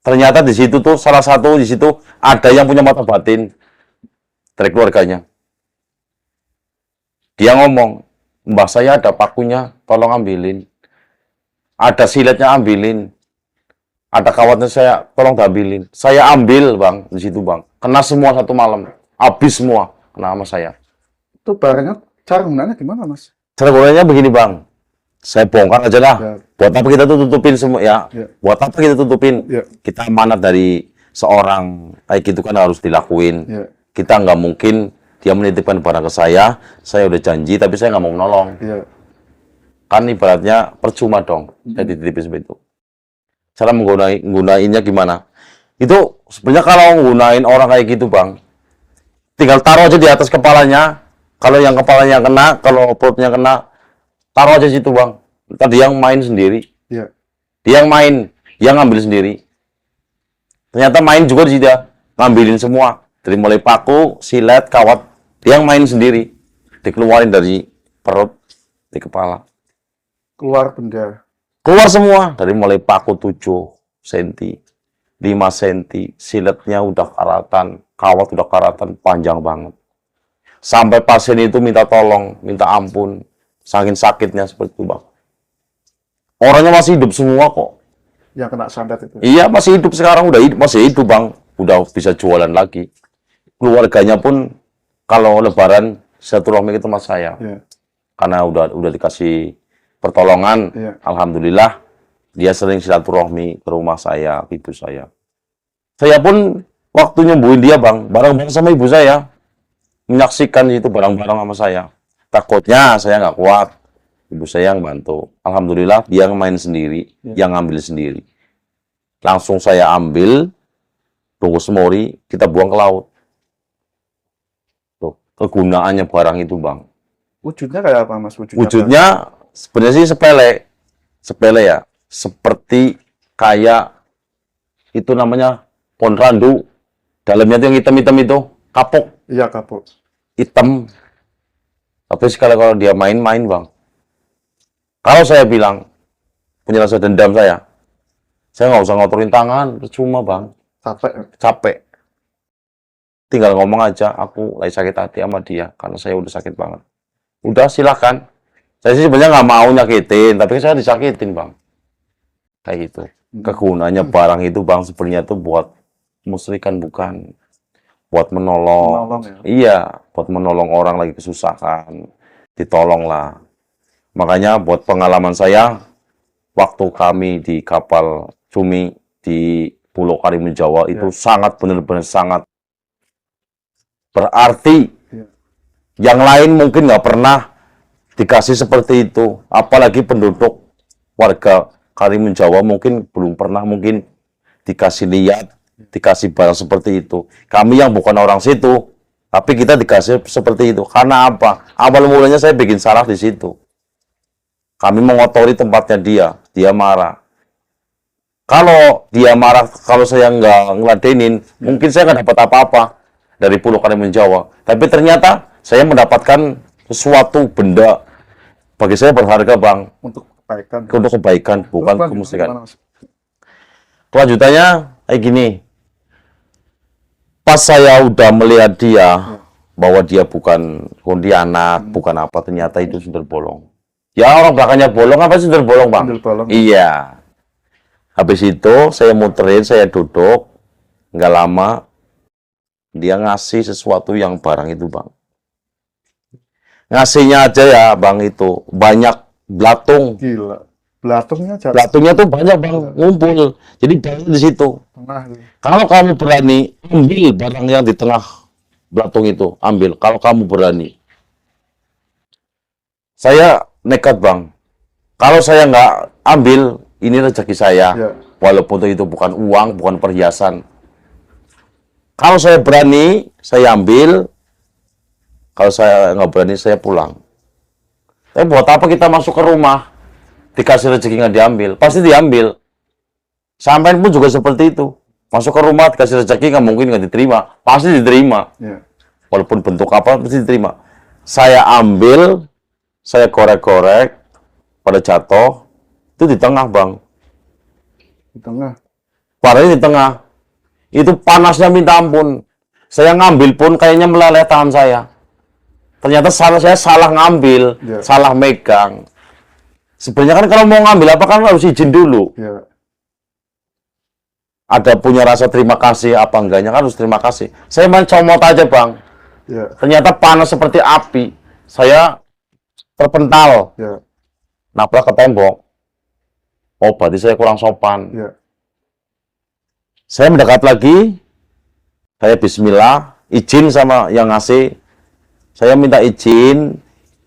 Ternyata di situ tuh salah satu di situ ada yang punya mata batin dari keluarganya. Dia ngomong, Mbah saya ada pakunya, tolong ambilin. Ada siletnya ambilin. Ada kawatnya saya, tolong ambilin. Saya ambil Bang, di situ Bang. Kena semua satu malam. Habis semua, kena sama saya. Itu barangnya, cara gunanya gimana, Mas? Cara gunanya begini Bang. Saya bongkar aja lah. Ya. Buat apa kita tuh tutupin semua ya? Ya. Buat apa kita tutupin? Ya. Kita amanat dari seorang kayak gitu kan harus dilakuin. Ya. Kita nggak mungkin dia menitipkan barang ke saya udah janji tapi saya nggak mau menolong. Ya. Kan ibaratnya percuma dong, saya dititipin seperti itu. Cara menggunainnya gimana? Itu sebenarnya kalau menggunain orang kayak gitu Bang, tinggal taruh aja di atas kepalanya. Kalau yang kepalanya kena, kalau perutnya kena, taruh aja situ Bang. Tadi yang main sendiri. Ya. Dia yang main, yang ngambil sendiri. Ternyata main juga di situ, ngambilin semua. Dari mulai paku, silet, kawat, Dia yang main sendiri, dikeluarin dari perut, di kepala. Keluar benda. Keluar semua, dari mulai paku 7 cm, 5 cm, siletnya udah karatan, kawat udah karatan, panjang banget. Sampai pasien itu minta tolong, minta ampun, saking sakitnya seperti itu, Bang. Orangnya masih hidup semua kok. Yang kena santet itu. Iya, masih hidup sekarang, udah hidup, masih hidup, Bang. Udah bisa jualan lagi. Keluarganya pun kalau lebaran silaturahmi ke tempat saya. Iya. Karena udah dikasih pertolongan, Iya. alhamdulillah dia sering silaturahmi ke rumah saya, ke ibu saya. Saya pun waktu nyembuhin dia, Bang, bareng-bareng sama ibu saya, menyaksikan itu bareng-bareng sama saya. Takutnya saya nggak kuat, ibu saya yang bantu. Alhamdulillah dia yang main sendiri, yang ngambil sendiri. Langsung saya ambil, bungkus mori, kita buang ke laut. Tuh, kegunaannya barang itu, Bang. Wujudnya kayak apa, Mas? Wujudnya sebenarnya sih sepele. Sepele ya. Seperti kayak itu namanya pohon randu. Dalamnya itu yang hitam-hitam itu, kapuk, Iya, kapuk. hitam. Tapi sekali kalau dia main-main, Bang. Kalau saya bilang, punya rasa dendam saya nggak usah ngotorin tangan, percuma, Bang. Capek. Tinggal ngomong aja, aku lagi sakit hati sama dia, karena saya udah sakit banget. Udah, silakan. Saya sih sebenarnya nggak mau nyakitin, tapi saya disakitin, Bang. Kayak gitu. Kegunaannya barang itu, Bang, sebenarnya itu buat musrikan, bukan. Buat menolong. Menolong ya? Iya, buat menolong orang lagi kesusahan. Ditolonglah. Makanya buat pengalaman saya, waktu kami di kapal Cumi di Pulau Karimun Jawa itu sangat benar-benar sangat berarti. Yang lain mungkin nggak pernah dikasih seperti itu. Apalagi penduduk warga Karimun Jawa mungkin belum pernah mungkin dikasih lihat, dikasih barang seperti itu. Kami yang bukan orang situ, tapi kita dikasih seperti itu. Karena apa? Awal mulanya saya bikin salah di situ. Kami mengotori tempatnya dia marah. Kalau dia marah, kalau saya nggak ngeladenin, mungkin saya nggak dapat apa-apa dari Pulau Karimun Jawa. Tapi ternyata saya mendapatkan sesuatu benda bagi saya berharga, Bang. Untuk kebaikan. Untuk kebaikan, bukan Bang, kemusikan. gimana, Mas? Kelanjutannya kayak gini. Pas saya udah melihat dia bahwa dia bukan kuntilanak, bukan apa, ternyata itu sundel bolong. Ya orang belakangnya bolong, apa sundel bolong, Bang? Sundel bolong. Iya. Habis itu saya muterin, saya duduk, nggak lama dia ngasih sesuatu yang barang itu, Bang. Ngasihnya aja ya, Bang, itu banyak belatung. Gila. Belatungnya jatuh Belatungnya tuh banyak, Bang, ngumpul. Jadi banyak di situ. tengah. Kalau kamu berani, ambil barang yang di tengah belatung itu, ambil. Kalau kamu berani. Saya nekat, Bang. Kalau saya nggak ambil, ini rezeki saya. Ya. Walaupun itu bukan uang, bukan perhiasan. Kalau saya berani, saya ambil. Kalau saya nggak berani, saya pulang. Tapi buat apa kita masuk ke rumah, dikasih rezeki nggak diambil? Pasti diambil. Sampai pun juga seperti itu. Masuk ke rumah, dikasih rezeki nggak mungkin nggak diterima. Pasti diterima. Ya. Walaupun bentuk apa, pasti diterima. Saya ambil, saya korek-korek, pada jatuh, itu di tengah, Bang. Di tengah. Barangnya di tengah. Itu panasnya minta ampun. Saya ngambil pun kayaknya meleleh tangan saya. Ternyata saya salah ngambil, Ya. salah megang. Sebenarnya kan kalau mau ngambil apa kan harus izin dulu. Ya. Ada punya rasa terima kasih apa enggaknya kan harus terima kasih. Saya main comot aja, Bang. Ya. Ternyata panas seperti api. Saya terpental, Ya. nabrak ke tembok. Oh, berarti saya kurang sopan. Ya. Saya mendekat lagi, saya bismillah, izin sama yang ngasih. Saya minta izin,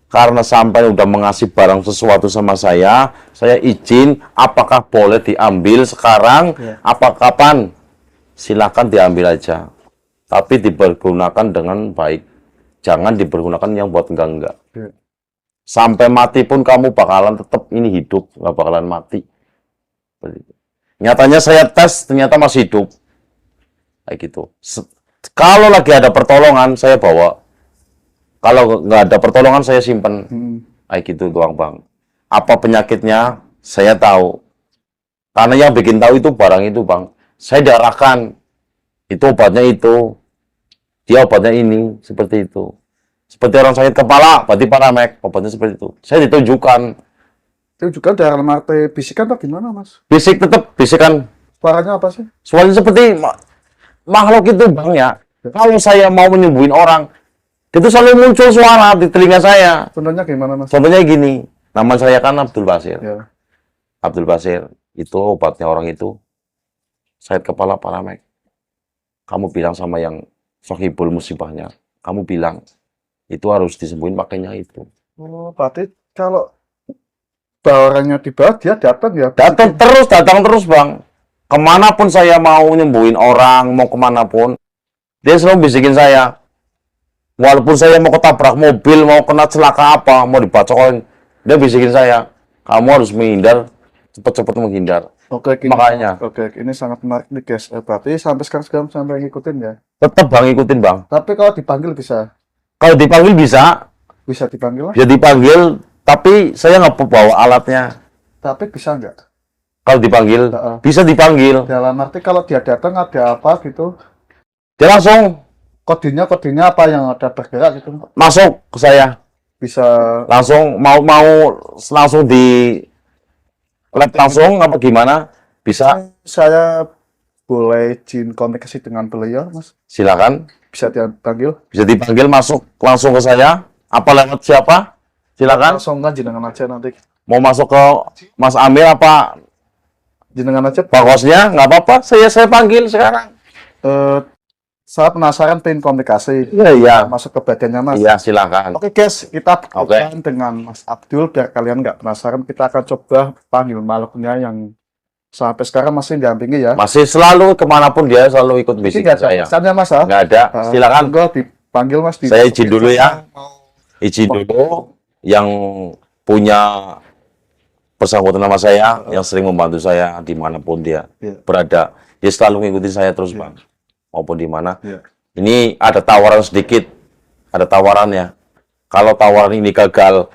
karena sampai udah mengasih barang sesuatu sama saya izin, apakah boleh diambil sekarang, apa kapan? Silakan diambil aja. Tapi dipergunakan dengan baik. Jangan dipergunakan yang buat enggak-enggak. Ya. Sampai mati pun kamu bakalan tetap ini hidup, nggak bakalan mati. Nyatanya saya tes, ternyata masih hidup. Kayak gitu. Kalau lagi ada pertolongan, saya bawa. Kalau nggak ada pertolongan saya simpen. Hmm. Kayak gitu doang, Bang. Apa penyakitnya? Saya tahu. Karena yang bikin tahu itu barang itu, Bang. Saya diarahkan. Itu obatnya itu. Dia obatnya ini. Seperti itu. Seperti orang sakit kepala, berarti Paramek. Obatnya seperti itu. Saya ditunjukkan. Itu juga dalam arti bisikan atau gimana, Mas? Bisik tetap, bisikan. Suaranya apa sih? Soalnya seperti makhluk itu, Bang, ya. Kalau saya mau menyembuhin orang, itu selalu muncul suara di telinga saya. Contohnya gimana, Mas? Contohnya gini, nama saya kan Abdul Basir. Ya. Abdul Basir, itu obatnya orang itu sakit kepala Paramek. Kamu bilang sama yang sahibul musibahnya, kamu bilang itu harus disembuhin pakainya itu. Oh, berarti kalau orangnya di bawah, dia datang ya? Datang terus, Bang. Kemanapun saya mau nyembuhin orang, mau kemanapun, dia selalu bisikin saya. Walaupun saya mau ketabrak mobil, mau kena celaka apa, mau dibacokin, dia bisikin saya. Kamu harus menghindar, cepat-cepat menghindar. Oke, Makanya. Oke, ini sangat menarik nih, guys. Berarti sampai sekarang sampai ngikutin ya. Tetap, Bang, ikutin, Bang. Tapi kalau dipanggil bisa Kalau dipanggil bisa dipanggil lah. dipanggil, tapi saya nggak bawa alatnya. Tapi bisa nggak? Kalau dipanggil, Heeh. bisa dipanggil. Dalam arti kalau dia datang ada apa gitu, Dia langsung kodenya apa yang ada bergerak gitu, masuk ke saya. bisa. Langsung mau langsung di lab langsung apa gimana? Bisa, Saya boleh izin komunikasi dengan beliau, Mas? silakan. Bisa dipanggil? Bisa dipanggil masuk langsung ke saya. Apa lewat siapa? Silakan. Langsung kan jenengan aja nanti. Mau masuk ke Mas Amir apa Jenengan aja. Pak Kosnya? Nggak apa-apa. Saya panggil sekarang. Eh, saya penasaran pengen komunikasi. Iya, iya. Masuk ke badannya, Mas. Iya, silakan. Oke guys, kita Oke. buktikan dengan Mas Abdul biar kalian nggak penasaran. Kita akan coba panggil makhluknya yang sampai sekarang masih didampingi ya. Masih selalu kemanapun dia selalu ikut Ini bisik nggak ada saya. pesannya, Mas ya? Nggak ada. Silakan. Monggo dipanggil Mas. Saya izin dulu ya. Izin dulu yang punya bersangkutan nama saya, yang sering membantu saya dimanapun dia Iya. berada. Dia selalu ngikutin saya terus, Bang. Maupun di mana. Iya. Ini ada tawaran sedikit. Ada tawarannya. Kalau tawaran ini gagal,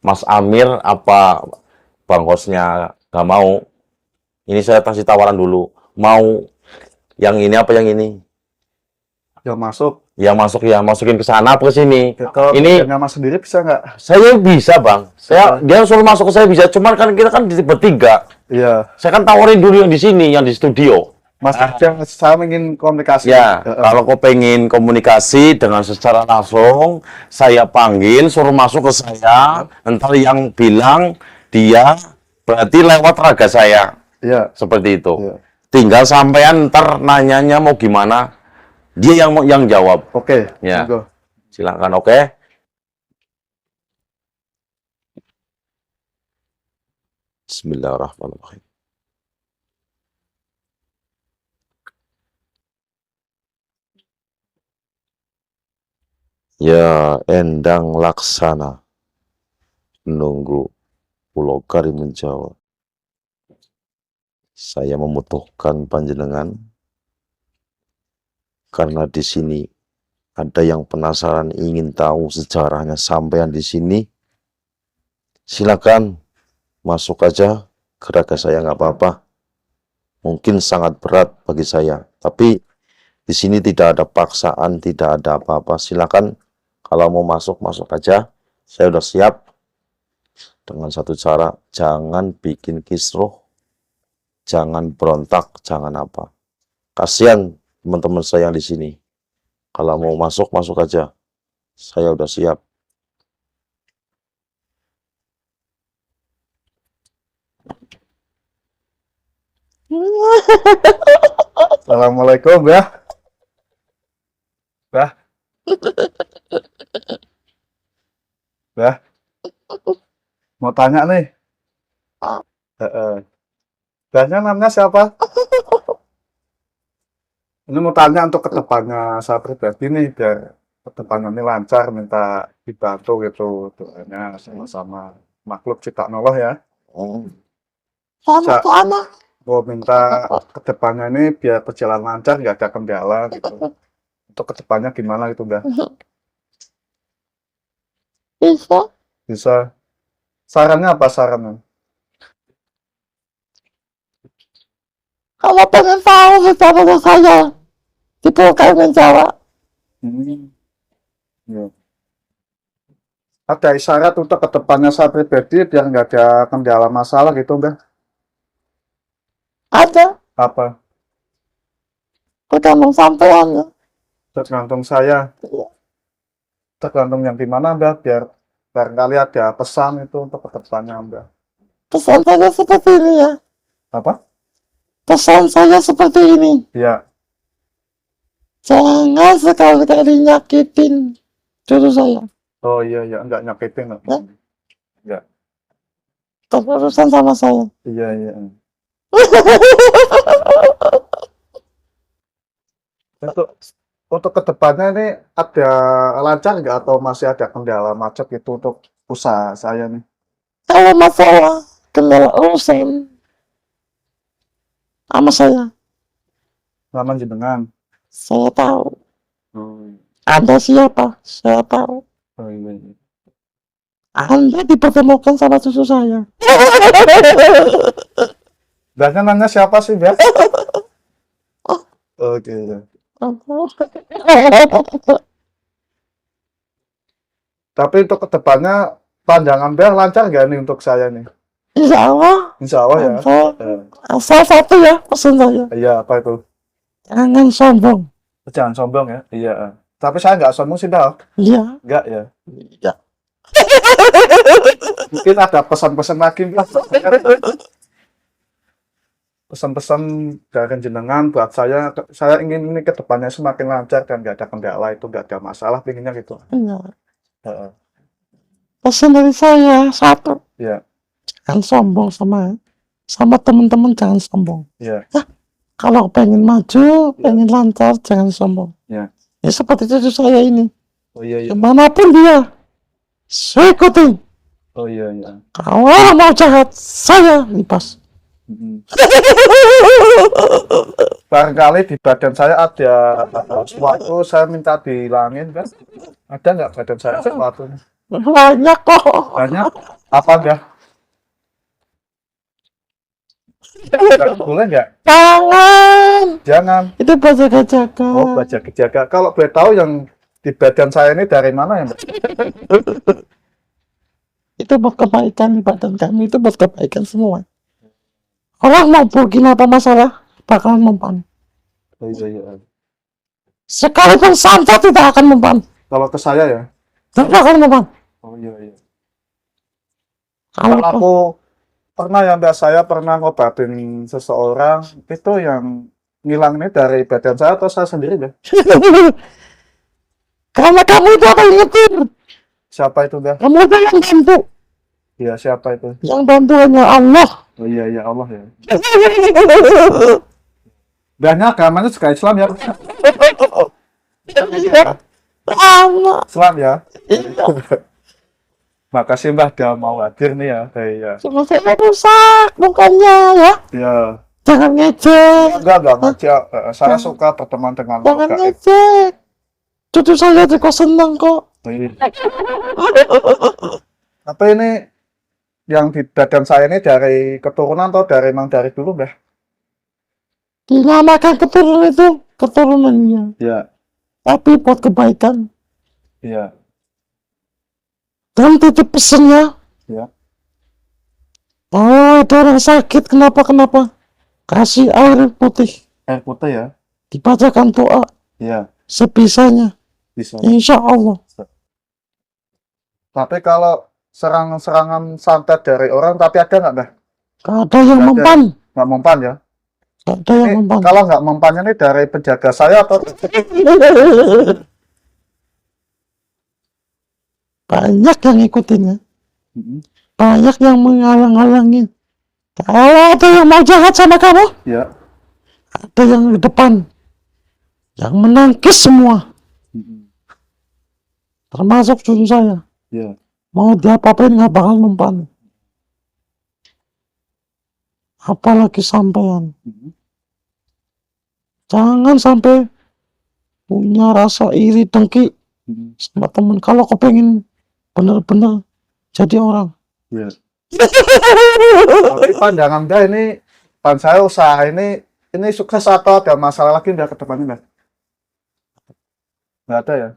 Mas Amir apa Bang Hosnya nggak mau, ini saya kasih tawaran dulu. Mau yang ini apa yang ini? Ya masuk. Yang masuk ya, masukin ke sana apa ke sini? Ya, kalau Ini dengan Mas sendiri bisa nggak? saya bisa, Bang. Dia suruh masuk ke saya bisa, cuman kan kita kan bertiga. Iya. Saya kan tawarin dulu yang di sini, yang di studio. Mas, saya ingin komunikasi. Ya, kalau kau pengen komunikasi dengan secara langsung, saya panggil, suruh masuk ke saya. Ntar yang bilang dia berarti lewat raga saya, Iya. seperti itu. Iya. Tinggal sampean ntar nanyanya mau gimana, dia yang jawab. Oke. Ya. Monggo. Silakan, oke? Bismillahirrahmanirrahim. Ya Endang Laksana, menunggu Pulau Karimun Jawa. Saya membutuhkan panjenengan karena di sini ada yang penasaran ingin tahu sejarahnya sampean di sini. Silakan masuk aja ke raga saya, nggak apa-apa. Mungkin sangat berat bagi saya, tapi di sini tidak ada paksaan, tidak ada apa-apa. Silakan kalau mau masuk, masuk aja. Saya udah siap. Dengan satu cara, jangan bikin kisruh, jangan berontak, jangan apa. Kasihan teman-teman saya yang di sini. Kalau mau masuk, masuk aja. Saya udah siap. Assalamualaikum ya. Bah. Bah. Mau tanya nih. Bahnya namanya siapa? Ini mau tanya untuk kedepannya saya pribadi nih, biar kedepannya ini lancar, minta dibantu gitu, doanya sama-sama makhluk ciptaan Allah ya. Sama-sama. Mau minta kedepannya ini biar berjalan lancar, nggak ada kendala gitu. Untuk kedepannya gimana gitu, Mbak? Bisa. Bisa. Sarannya apa sarannya? Kalau pengen tahu secara saya di Pulau Karimun Jawa, Ya. Ada isyarat untuk kedepannya saya pribadi biar nggak ada kendala masalah gitu, Mbak? ada Apa? tergantung sampean ya. Tergantung saya. Iya. Tergantung yang gimana, Mbak? Biar barangkali ada pesan itu untuk kedepannya, Mbak. Pesan saya seperti ini ya. Apa? Pesan saya seperti ini. Ya. Jangan sekali-kali nyakitin cucu saya. Oh iya, iya. Nggak nyakitin. Ya. Nggak. Berurusan sama saya. Iya, iya. Untuk kedepannya ini ada lancar nggak atau masih ada kendala macet gitu untuk usaha saya nih? Kalau masalah kendala urusan sama Sama jenengan. saya tahu. Oh, Anda siapa? Saya tahu. oh iya, iya. Anda dipertemukan sama cucu saya. Biasanya nanya siapa sih, Mbak? Oke, ya. Tapi untuk kedepannya pandangan Mbak lancar nggak nih untuk saya nih? Insya Allah. Insya Allah ya. Asal satu ya pesan saya. Iya, apa itu? Jangan sombong. Jangan sombong ya. Iya. Tapi saya nggak sombong sih, Mbak. Iya. Nggak ya. Iya. Mungkin ada pesan-pesan lagi, Mbak. Pesan-pesan dari jenengan buat saya ingin ini ke depannya semakin lancar dan nggak ada kendala itu, nggak ada masalah, pinginnya gitu. Iya. Heeh. Pesan dari saya satu. Iya, Jangan sombong sama teman-teman, jangan sombong. iya, Kalau pengen maju, pengen lancar, jangan sombong. iya. Ya seperti cucu saya ini. Oh iya, iya. Kemanapun dia, saya ikutin. Oh iya, iya. Kalau mau jahat, saya lipas. Mm. Barangkali di badan saya ada sesuatu, saya minta dihilangin kan? Ada nggak badan saya sesuatu? Banyak kok. Banyak. Apa enggak? Boleh nggak? Jangan. Jangan. Itu berjaga-jaga. Oh, baca kejaga. Kalau boleh tahu yang di badan saya ini dari mana ya, Mbak? Itu buat kebaikan di badan kami, itu buat kebaikan semua. Orang mau pergi apa masalah, bakalan mempan. Oh, iya, iya. Sekalipun santet tidak akan mempan. Kalau ke saya ya? Tidak akan mempan. Oh iya, iya. Kalau Kalau aku pernah ya, Mbak, saya pernah ngobatin seseorang, itu yang ngilang ini dari badan saya atau saya sendiri, Mbak? karena kamu itu akan ingetin. Siapa itu, Mbak? Kamu itu yang bantu. Iya, siapa itu? Yang bantu hanya Allah. Oh iya, iya, Allah ya. Mbaknya agamanya juga Islam ya? Allah. Islam ya? Makasih Mbak udah mau hadir nih ya. Iya. Cuma saya rusak mukanya ya. Iya. Jangan ngejek. Enggak ngajak. Saya suka berteman dengan Jangan Mbak. ngejek. Cucu saya juga senang kok. Iya. Apa ini yang di badan saya ini dari keturunan atau memang dari dulu, Mbak? Dinamakan keturunan itu keturunannya. Iya. Tapi buat kebaikan. Iya. Dan titip pesennya. Iya. Oh, ada orang sakit kenapa? Kasih air putih. Air putih ya? Dibacakan doa. Iya. Sebisanya. Bisa. Insya Allah. Tapi kalau serangan santet dari orang, tapi ada nggak, Mbak? Gak ada yang Nggak ada. mempan. Nggak mempan ya? Gak ada yang Ini mempan. kalau nggak mempannya ini dari penjaga saya atau Banyak yang ngikutin ya. Banyak yang menghalang-halangin. Kalau ada yang mau jahat sama kamu, ya? ada yang di depan. Yang menangkis semua. Termasuk cucu saya. Ya. Mau diapa-apain nggak bakal mempan. Apalagi sampean. Jangan sampai punya rasa iri dengki sama temen. Kalau kau pengen bener-bener jadi orang. Iya. Tapi pandangan Mbak ini, saya usaha ini sukses atau ada masalah lagi Mbak ke depannya Mbak? Nggak ada ya?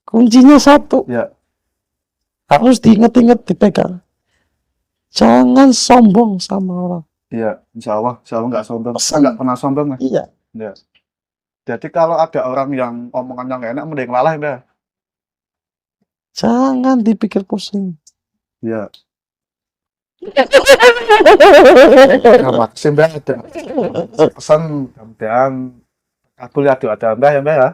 Kuncinya satu, Ya, harus diinget-inget, dipegang. Jangan sombong sama orang. iya, insya Allah nggak sombong. Pesan. Nggak pernah sombong Mbak. Iya, Ya. Jadi kalau ada orang yang omongannya nggak enak, mending ngalah Mbak. jangan dipikir pusing. Iya. Terima kasih Mbak. Ada pesan mudah-mudahan kabul ya doa Mbak ya Mbak ya.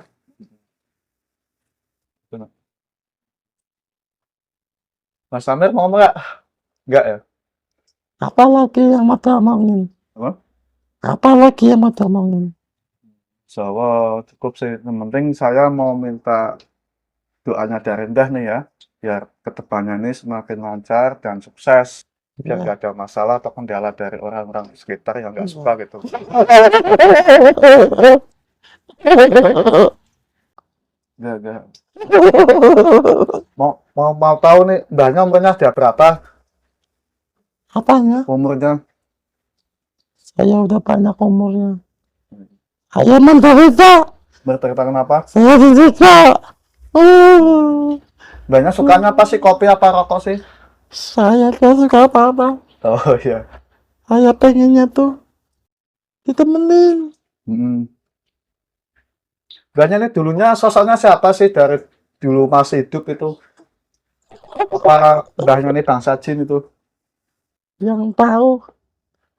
Mas Samir mau ngomong nggak? Nggak ya? Apalagi yang mau omongin? Apa? Apalagi yang mau omongin? Jawa cukup sih. Yang penting saya mau minta doanya dari Mbah nih ya, biar kedepannya ini semakin lancar dan sukses. Biar Ya. nggak ada masalah atau kendala dari orang-orang sekitar yang nggak suka gitu. Ya. Mau tahu nih, Mbahnya umurnya udah berapa? Apanya? Umurnya? Saya udah banyak umurnya. Saya menderita. Bercerita kenapa? Saya menderita. Mbahnya sukanya apa sih? Kopi apa rokok sih? Saya gak suka apa-apa. Oh iya. Saya pengennya tuh ditemenin. Mbahnya nih dulunya sosoknya siapa sih dari dulu masih hidup itu? Apa Mbahnya nih bangsa jin itu? Yang tahu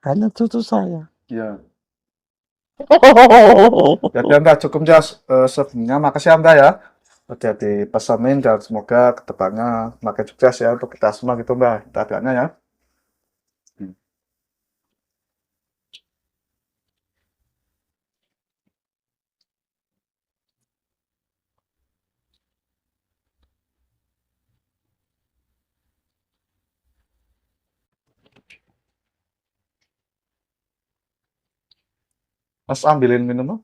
hanya cucu saya. Iya. Jadi Mbak cukup jelas sebelumnya. Makasih ya Mbak ya. Udah dipesanin dan semoga kedepannya makin sukses ya untuk kita semua gitu Mbak. Kita doanya ya. Mas ambilin minum.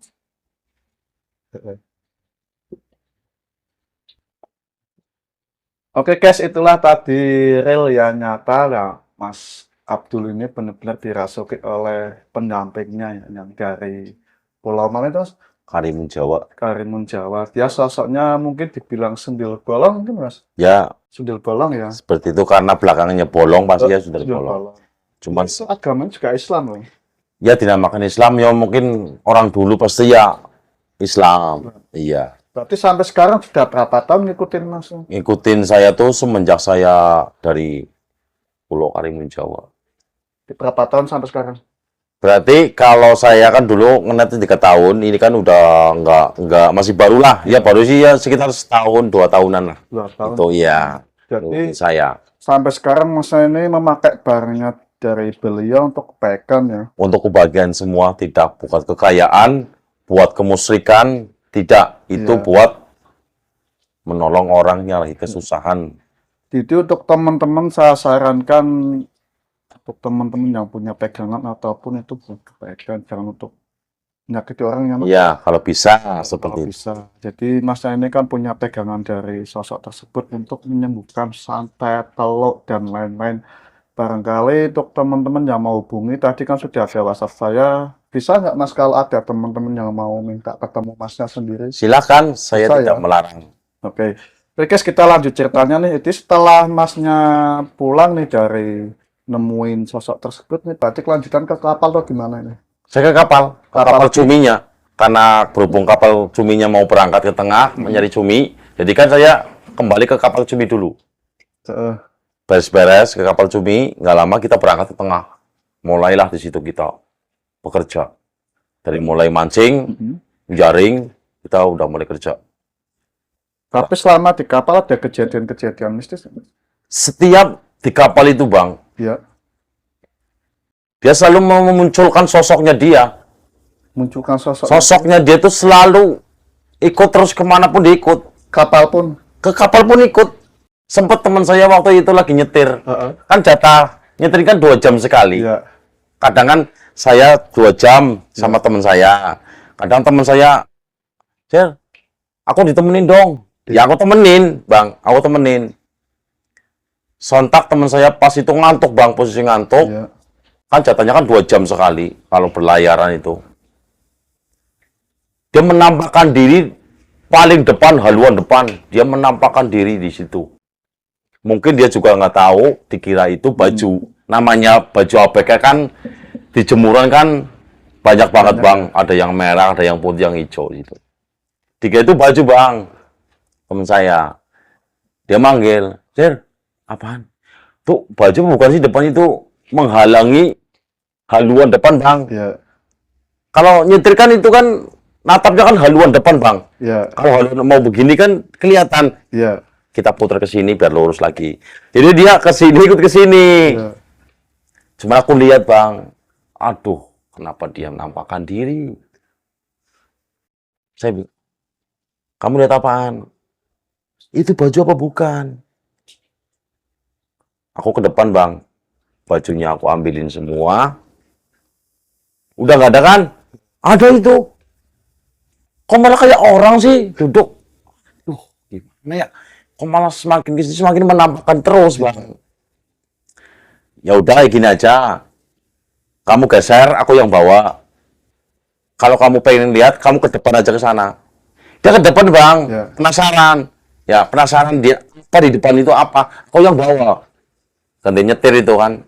Oke guys, itulah tadi real yang nyata lah. Mas Abdul ini benar-benar dirasuki oleh pendampingnya yang dari Pulau mana itu Mas? Karimun Jawa. Karimun Jawa. Dia sosoknya mungkin dibilang sendil bolong mungkin Mas? Ya, Sendil bolong ya. seperti itu karena belakangnya bolong pasti ya sudah Sendil bolong. Cuman Itu agamanya juga Islam loh. ya dinamakan Islam ya mungkin orang dulu pasti ya Islam. Iya. Berarti sampai sekarang sudah berapa tahun ngikutin Mas? Ngikutin saya tuh semenjak saya dari Pulau Karimun Jawa. Berapa tahun sampai sekarang? Berarti kalau saya kan dulu ngenet 3 tahun, ini kan udah nggak masih baru lah. Ya baru sih ya sekitar setahun 2 tahunan lah. 2 tahun. Itu ya. Jadi Saya sampai sekarang Mas ini memakai barangnya dari beliau untuk kebaikan ya. untuk kebahagiaan semua, tidak buat kekayaan, buat kemusyrikan, tidak. Itu Iya. buat menolong orang yang lagi kesusahan. Jadi untuk teman-teman saya sarankan untuk teman-teman yang punya pegangan ataupun itu buat kebaikan, jangan untuk menyakiti orang yang Ya, kalau bisa seperti itu. bisa. Jadi Mas ini kan punya pegangan dari sosok tersebut untuk menyembuhkan santet, teluk dan lain-lain. Barangkali untuk teman-teman yang mau hubungi tadi kan sudah ada WhatsApp saya. Bisa nggak Mas kalau ada teman-teman yang mau minta ketemu Masnya sendiri? Silakan, saya Bisa, tidak ya? melarang. Oke. Oke, guys, kita lanjut ceritanya nih. Jadi setelah Masnya pulang nih dari nemuin sosok tersebut nih, berarti kelanjutan ke kapal atau gimana ini? Saya ke kapal cuminya. Karena berhubung kapal cuminya mau berangkat ke tengah, mencari cumi. Jadi kan saya kembali ke kapal cumi dulu. Beres-beres ke kapal cumi, nggak lama kita berangkat ke tengah. Mulailah di situ kita bekerja. Dari mulai mancing, jaring, kita udah mulai kerja. Tapi selama di kapal ada kejadian-kejadian mistis? Setiap di kapal itu, Bang, Ya, dia selalu memunculkan sosoknya dia. munculkan sosok Sosoknya dia tuh selalu ikut terus kemanapun dia ikut. kapal pun. Ke kapal pun ikut. Sempet teman saya waktu itu lagi nyetir. Kan jatah nyetir kan 2 jam sekali. Iya. Kadang kan saya 2 jam sama teman saya. Kadang teman saya, Cer, aku ditemenin dong. Ya aku temenin, Bang. Aku temenin. Sontak teman saya pas itu ngantuk, Bang. Posisi ngantuk. Iya. Kan jatahnya kan 2 jam sekali kalau berlayaran itu. Dia menampakkan diri paling depan, haluan depan. Dia menampakkan diri di situ. Mungkin dia juga nggak tahu, dikira itu baju. Namanya baju ABK kan di jemuran kan banyak banget, Bang. Ada yang merah, ada yang putih, yang hijau gitu. Dikira itu baju, Bang. Teman saya. Dia manggil, "Sir, apaan? Tuh baju bukan sih depan itu menghalangi haluan depan, Bang." Iya. Kalau nyetir kan itu kan natapnya kan haluan depan, Bang. Iya. Kalau haluan mau begini kan kelihatan. Iya. Kita putar ke sini biar lurus lagi. Jadi dia ke sini, ikut ke sini. Iya. Cuma aku lihat, Bang. Aduh, kenapa dia menampakkan diri? Saya bilang, "Kamu lihat apaan?" "Itu baju apa bukan?" Aku ke depan, Bang. Bajunya aku ambilin semua. Udah nggak ada kan? Ada itu. Kok malah kayak orang sih duduk? Duh, gimana ya? Kok malah semakin kesini semakin menampakkan terus, Bang. Ya udah, gini aja. Kamu geser, aku yang bawa. Kalau kamu pengen lihat, kamu ke depan aja ke sana. Dia ke depan, Bang. Ya. Penasaran. Ya, penasaran dia apa di depan itu apa? Aku yang bawa. Kan dia nyetir itu kan.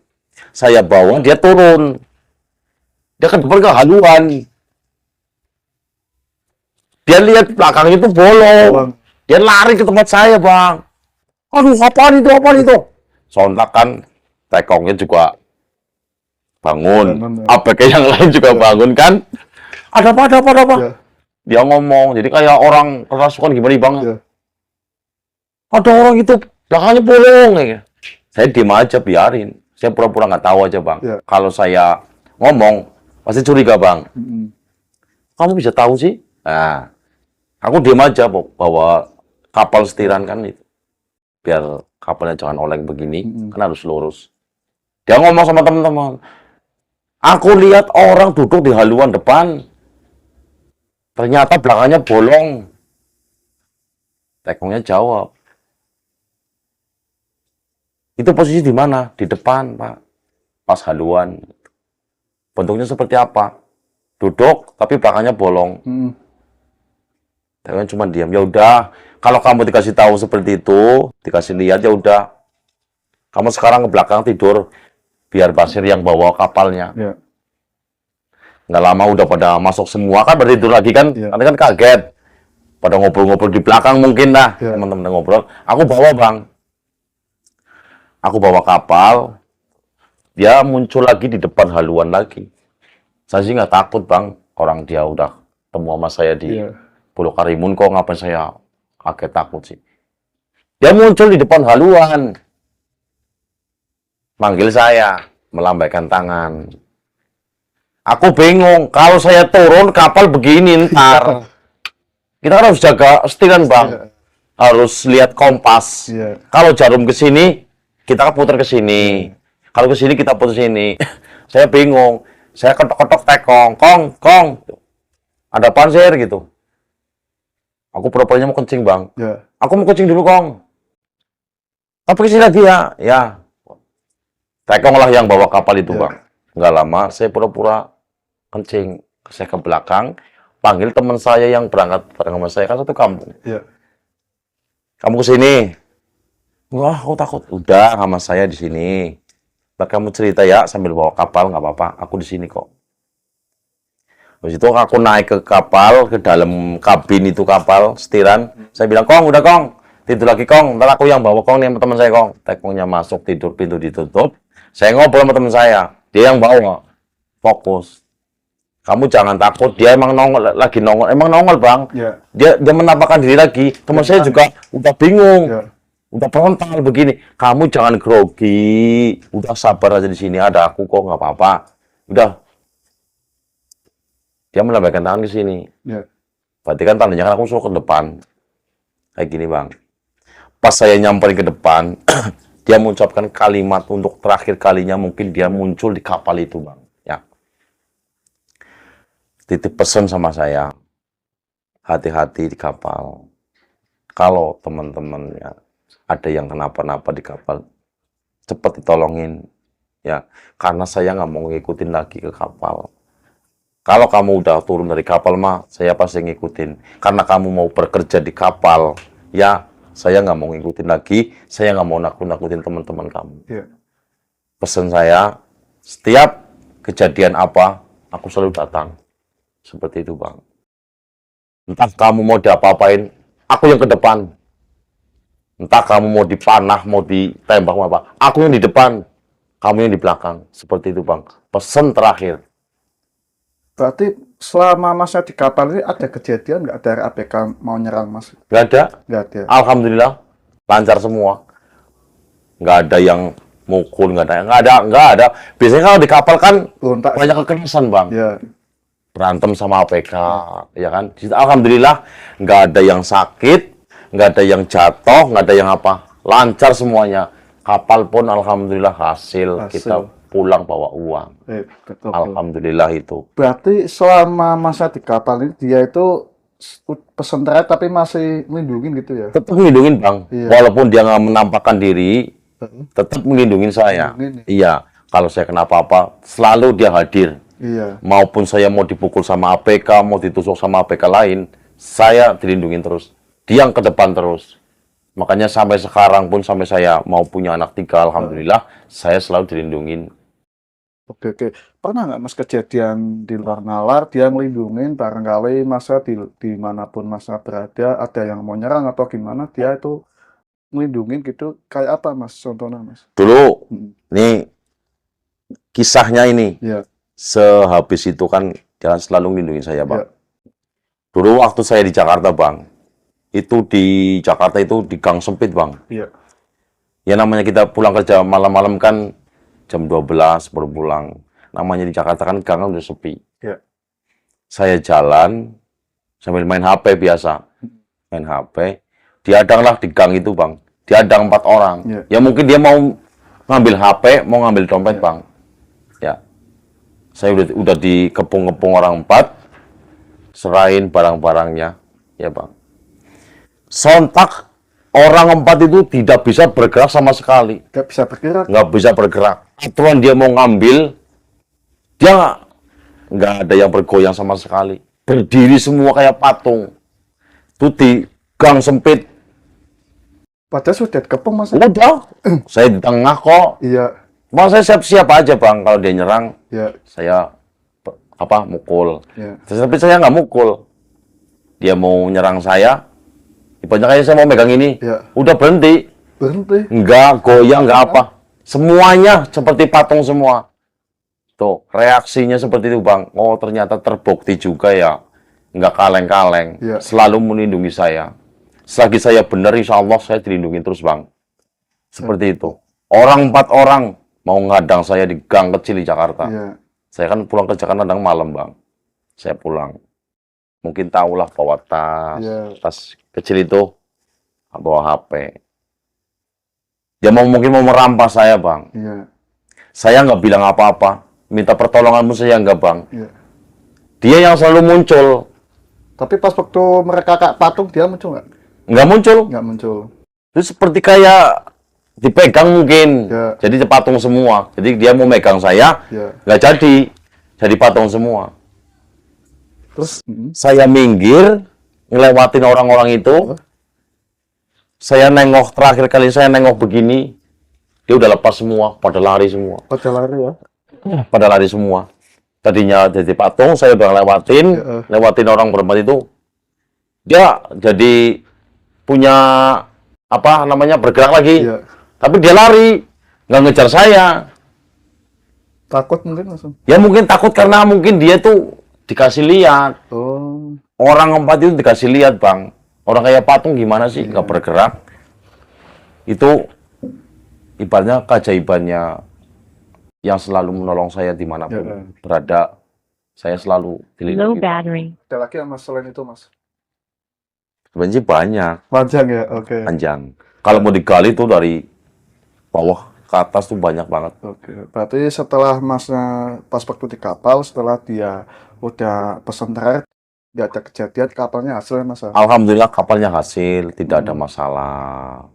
Saya bawa, dia turun. Dia ke depan ke haluan. Dia lihat belakangnya itu bolong. Bang. Dia lari ke tempat saya, Bang. Aduh, apaan itu, apaan itu? Sontak kan, tekongnya juga bangun. Bangun, ya. ABK yang lain juga bangun kan. Ada apa, ada apa, ada apa? Iya. Dia ngomong, jadi kayak orang kerasukan gimana, Bang? Iya. Ada orang itu, belakangnya bolong. Ya. Saya diem aja, biarin. Saya pura-pura nggak tahu aja, Bang. Iya. Kalau saya ngomong, pasti curiga, Bang. Mm-mm. Kamu bisa tahu sih? Nah, aku diem aja, bawa kapal setiran kan itu. Biar kapalnya jangan oleng begini, kan harus lurus. Dia ngomong sama teman-teman, "Aku lihat orang duduk di haluan depan. Ternyata belakangnya bolong." Tekongnya jawab, "Itu posisi di mana?" "Di depan, Pak. Pas haluan." "Bentuknya seperti apa?" "Duduk, tapi belakangnya bolong." Mm-mm. Tekongnya cuma diam. "Ya udah, kalau kamu dikasih tahu seperti itu, dikasih lihat ya udah. Kamu sekarang ke belakang tidur, biar Basir yang bawa kapalnya." Iya. Nggak lama udah pada masuk semua kan, bertidur lagi kan, Iya. nanti kan kaget. Pada ngobrol-ngobrol di belakang mungkin lah, Iya. teman-teman ngobrol. Aku bawa, Bang. Aku bawa kapal, dia muncul lagi di depan haluan lagi. Saya sih nggak takut, Bang. Orang dia udah temu sama saya di Iya. Pulau Karimun, kok ngapain saya kaget takut sih. Dia muncul di depan haluan. Manggil saya, melambaikan tangan. Aku bingung, kalau saya turun kapal begini ntar. Kita kan harus jaga setiran, Bang. Iya. Harus lihat kompas. Iya. Kalau jarum ke sini, kita putar ke sini. Kalau ke sini kita putar sini. Saya bingung. Saya ketok-ketok tekong, "Kong. Ada apaan, Sir?" gitu. Aku pura-puranya mau kencing, Bang. Iya. "Aku mau kencing dulu, Kong." "Tapi ke sini lagi ya?" "Ya." Tekong lah yang bawa kapal itu, Iya. Bang. Nggak lama, saya pura-pura kencing. Saya ke belakang, panggil teman saya yang berangkat bareng sama saya, kan satu kampung. Iya. "Kamu ke sini." "Wah, aku takut." "Udah, sama saya di sini. Ntar kamu cerita ya sambil bawa kapal, nggak apa-apa. Aku di sini kok." Habis itu aku naik ke kapal, ke dalam kabin itu kapal, setiran. Saya bilang, "Kong, udah, Kong. Tidur lagi, Kong. Ntar aku yang bawa, Kong, nih sama teman saya, Kong." Tekongnya masuk, tidur, pintu ditutup. Saya ngobrol sama teman saya. Dia yang bawa. Fokus. "Kamu jangan takut, dia emang nongol, lagi nongol. Emang nongol, Bang. Iya. Dia menampakkan diri lagi." Teman saya juga udah bingung. Iya. Udah frontal begini. "Kamu jangan grogi. Udah sabar aja di sini. Ada aku kok, nggak apa-apa. Udah." Dia melambaikan tangan ke sini. Iya. Berarti kan tandanya kan aku suruh ke depan. Kayak gini, Bang. Pas saya nyamperin ke depan, dia mengucapkan kalimat untuk terakhir kalinya, mungkin dia muncul di kapal itu, Bang. Ya. Titip pesan sama saya. Hati-hati di kapal. kalau teman-temannya ada yang kenapa-napa di kapal, cepat ditolongin ya, karena saya nggak mau ngikutin lagi ke kapal. Kalau kamu udah turun dari kapal mah, saya pasti ngikutin. Karena kamu mau bekerja di kapal, ya saya nggak mau ngikutin lagi, saya nggak mau nakut-nakutin teman-teman kamu. Iya. Pesan saya, setiap kejadian apa, aku selalu datang. Seperti itu, Bang. Entah kamu mau diapa-apain, aku yang ke depan. Entah kamu mau dipanah, mau ditembak, mau apa, aku yang di depan, kamu yang di belakang. Seperti itu, Bang. Pesan terakhir. Berarti selama Masnya di kapal ini ada kejadian nggak dari ABK mau nyerang Mas? Nggak ada. Nggak ada. Alhamdulillah, lancar semua. Nggak ada yang mukul, nggak ada. Biasanya kalau di kapal kan Berontak. banyak kekerasan, Bang. Ya. Berantem sama APK, ya kan? Alhamdulillah, nggak ada yang sakit, nggak ada yang jatuh, nggak ada yang apa. Lancar semuanya. Kapal pun alhamdulillah hasil. Kita pulang bawa uang. Betul. Alhamdulillah itu. Berarti selama Masnya di kapal ini dia itu pesan terakhir tapi masih melindungi gitu ya? Tetap melindungi, Bang. Iya. Walaupun dia nggak menampakkan diri, tetap melindungi saya. Melindungi. Iya. Kalau saya kenapa-apa, selalu dia hadir. Iya. Maupun saya mau dipukul sama APK, mau ditusuk sama APK lain, saya dilindungi terus. Dia yang ke depan terus. Makanya sampai sekarang pun, sampai saya mau punya anak 3, alhamdulillah, saya selalu dilindungin. Oke. Pernah nggak Mas kejadian di luar nalar, dia ngelindungin, barangkali Masnya dimanapun Masnya berada, ada yang mau nyerang atau gimana, dia itu ngelindungin gitu, kayak apa Mas contohnya Mas? Dulu, Hmm. nih kisahnya ini, Iya. sehabis itu kan jangan selalu melindungi saya, Bang. Iya. Dulu waktu saya di Jakarta, Bang, itu di Jakarta itu di gang sempit, Bang. Iya. Ya namanya kita pulang kerja malam-malam kan jam 12 baru pulang. Namanya di Jakarta kan gang udah sepi. Iya. Saya jalan sambil main HP biasa. Main HP. Diadanglah di gang itu, Bang. Diadang 4 orang. Iya. Ya mungkin dia mau ngambil HP, mau ngambil dompet, Bang. Ya. Saya udah dikepung-kepung orang 4. Serahin barang-barangnya. Ya, Bang. Sontak orang 4 itu tidak bisa bergerak sama sekali. Nggak bisa bergerak. Nggak bisa bergerak. Aturan dia mau ngambil, dia nggak ada yang bergoyang sama sekali. Berdiri semua kayak patung. Itu di gang sempit. Padahal sudah dikepung Mas. Udah, saya di tengah kok. Iya. Mau saya siap-siap aja, Bang. Kalau dia nyerang, Iya. saya mukul. Iya. Tapi saya nggak mukul. Dia mau nyerang saya, ibaratnya kayak saya mau megang ini. Iya. Udah berhenti. Berhenti. Nggak goyang, nggak apa. Semuanya seperti patung semua. Tuh, reaksinya seperti itu, Bang. Oh, ternyata terbukti juga ya. Nggak kaleng-kaleng. Iya. Selalu melindungi saya. Selagi saya benar, insya Allah saya dilindungi terus, Bang. Seperti itu. Orang 4 orang mau ngadang saya di gang kecil di Jakarta. Iya. Saya kan pulang kerja kan kadang malam, Bang. Saya pulang. Mungkin tahulah bawa tas. Iya. Tas kecil itu, bawa HP. Dia mungkin mau merampas saya, Bang. Iya. Saya nggak bilang apa-apa. Minta pertolonganmu saya nggak, Bang. Iya. Dia yang selalu muncul. Tapi pas waktu mereka kayak patung, dia muncul nggak? Nggak muncul. Nggak muncul. Itu seperti kayak dipegang mungkin. Ya. Jadi patung semua. Jadi dia mau megang saya, Iya. nggak jadi. Jadi patung semua. Terus, Saya minggir, ngelewatin orang-orang itu. Saya nengok, terakhir kali saya nengok begini, dia udah lepas semua, pada lari semua. pada lari ya? Pada lari semua. Tadinya jadi patung, saya udah lewatin orang berempat itu. Dia jadi punya, apa namanya, bergerak lagi. Iya. Tapi dia lari, nggak ngejar saya. Takut mungkin langsung. Ya mungkin takut karena mungkin dia tuh dikasih lihat. Oh. Orang 4 itu dikasih lihat, Bang. Orang kayak patung gimana sih, nggak bergerak. Itu ibaratnya keajaibannya yang selalu menolong saya dimanapun berada. Saya selalu Low dilindungi. battery. Ada lagi yang Mas selain itu Mas? Sebenarnya banyak, Panjang ya? Oke. panjang. Kalau mau digali tuh dari bawah ke atas tuh banyak banget. Oke. Berarti setelah Masnya pas waktu di kapal, setelah dia udah pesan terakhir, nggak ada kejadian kapalnya hasil ya Mas. Alhamdulillah kapalnya hasil, tidak ada masalah.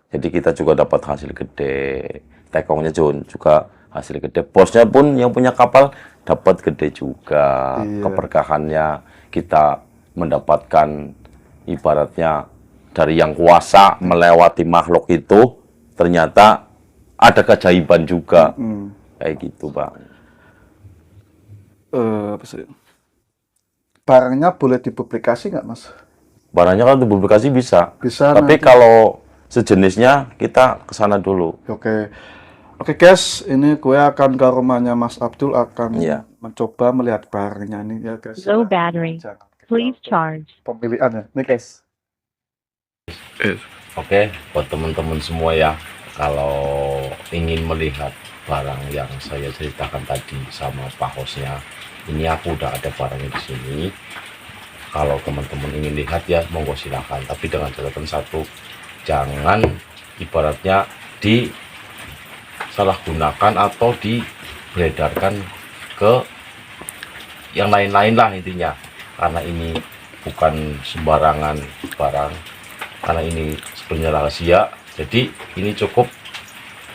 Jadi kita juga dapat hasil gede. Tekongnya juga hasil gede. Bosnya pun yang punya kapal dapat gede juga. Iya. Keberkahannya kita mendapatkan ibaratnya dari yang kuasa melewati makhluk itu ternyata ada keajaiban juga. Kayak gitu, Pak. Apa sih? Barangnya boleh dipublikasi nggak Mas? Barangnya kalau dipublikasi bisa. Bisa Tapi nanti. kalau sejenisnya kita ke sana dulu. Oke. Oke guys, ini gue akan ke rumahnya Mas Abdul, akan Iya. mencoba melihat barangnya ini ya guys. Low battery. Jangan kita Please untuk charge. pemilihan ya. Nih guys. Oke, buat teman-teman semua ya, kalau ingin melihat barang yang saya ceritakan tadi sama Pak hostnya, ini aku udah ada barangnya di sini. Kalau teman-teman ingin lihat ya, monggo silakan. Tapi dengan catatan satu, jangan ibaratnya disalahgunakan atau diberedarkan ke yang lain-lain lah intinya. Karena ini bukan sembarangan barang. Karena ini sebenarnya rahasia, jadi ini cukup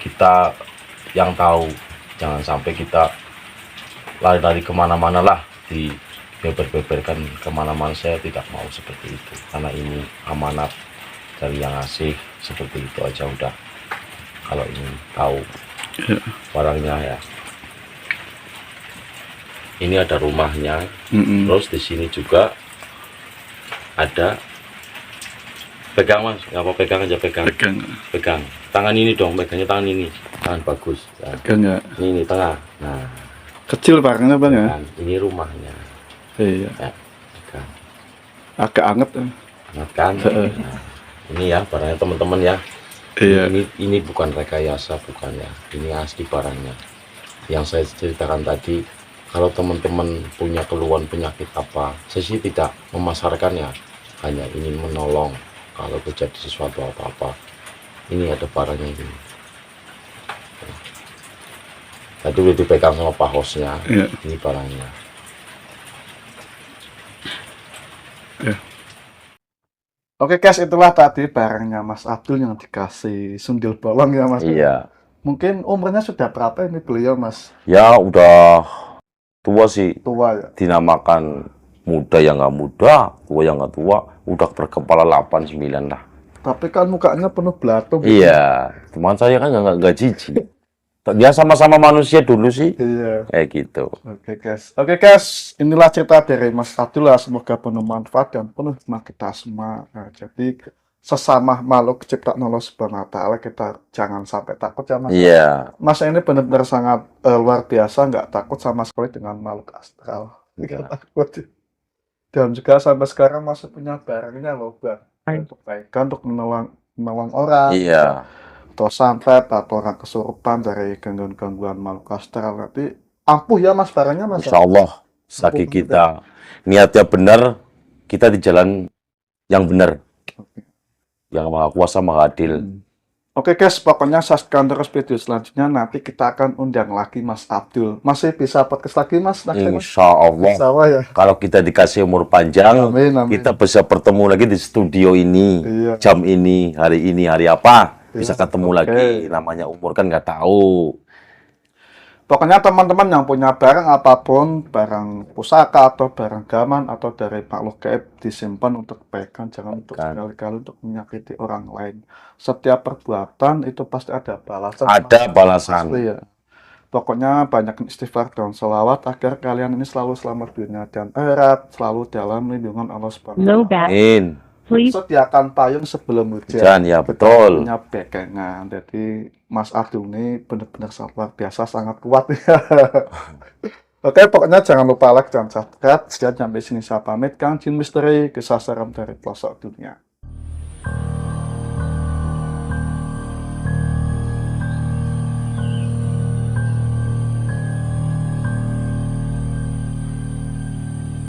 kita yang tahu, jangan sampai kita lari-lari kemana-mana lah, dibeber-beberkan kemana-mana. Saya tidak mau seperti itu, karena ini amanat dari yang ngasih, seperti itu aja udah. Kalau ingin tahu barangnya ya, ini ada rumahnya, terus di sini juga ada. Pegang Mas, nggak apa pegang aja, pegang tangan ini dong, pegangnya tangan ini, tangan bagus ya. Harganya Ini tengah, nah kecil barangnya Bang ya. kan, ini rumahnya Iya. ya, pegang. Agak anget. Ingat kan. Nah, ini ya barangnya teman-teman ya. Iya. Ini bukan rekayasa, bukan ya, ini asli barangnya yang saya ceritakan tadi. Kalau teman-teman punya keluhan penyakit apa, saya sih tidak memasarkannya, hanya ingin menolong. Kalau terjadi sesuatu apa-apa, ini ada barangnya ini. Tadi udah dipegang sama Pak hostnya. Iya. Ini barangnya. Oke guys, itulah tadi barangnya Mas Abdul yang dikasih sundil bolong ya Mas. Iya. Mungkin umurnya sudah berapa ini beliau Mas? Ya udah tua sih. Tua ya. Dinamakan muda yang nggak muda, tua yang nggak tua, udah berkepala 8-9 lah. Tapi kan mukanya penuh belatung. Iya, teman saya kan nggak jijik. Dia sama-sama manusia dulu sih, Iya. kayak gitu. Oke guys, inilah cerita dari Mas Abdul lah. Semoga penuh manfaat dan penuh hikmah kita semua. Nah, jadi sesama makhluk ciptaan Allah Subhanahu wa Ta'ala, kita jangan sampai takut ya Mas. Iya, Mas ini benar-benar sangat luar biasa, nggak takut sama sekali dengan makhluk astral. Iya. Nggak takut. Dan juga sampai sekarang masih punya barangnya loh, Bang. Untuk kebaikan, untuk menolong orang. iya, Atau santet, atau orang kesurupan dari gangguan-gangguan makhluk astral. Nanti ampuh ya Mas barangnya Mas. Insya Allah, selagi kita niatnya benar, kita di jalan yang benar, yang maha kuasa, maha adil. Oke guys, pokoknya saksikan terus video selanjutnya. Nanti kita akan undang lagi Mas Abdul. Masih bisa podcast lagi Mas? Insya Allah, Insya Allah ya. kalau kita dikasih umur panjang, Amin, amin. kita bisa bertemu lagi di studio ini, Iya. jam ini, hari apa, bisa Iya, ketemu oke. lagi. Namanya umur kan nggak tahu. Pokoknya teman-teman yang punya barang apapun, barang pusaka atau barang gaman atau dari makhluk gaib, disimpan untuk kebaikan, jangan untuk sekali-kali untuk menyakiti orang lain. Setiap perbuatan itu pasti ada balasan. Ada balasan. Asli ya. Pokoknya banyak istighfar dan selawat agar kalian ini selalu selamat dunia dan akhirat, selalu dalam lindungan Allah Subhanahu Low wa Ta'ala. battery. Amin. Please. Sediakan payung sebelum hujan. Hujan, ya, betul. Punya pegangan. Jadi Mas Abdul ini benar-benar sangat luar biasa, sangat kuat ya. Oke, pokoknya jangan lupa like dan subscribe. Sekian sampai sini saya pamit, Kang Jin Misteri, kisah seram dari pelosok dunia.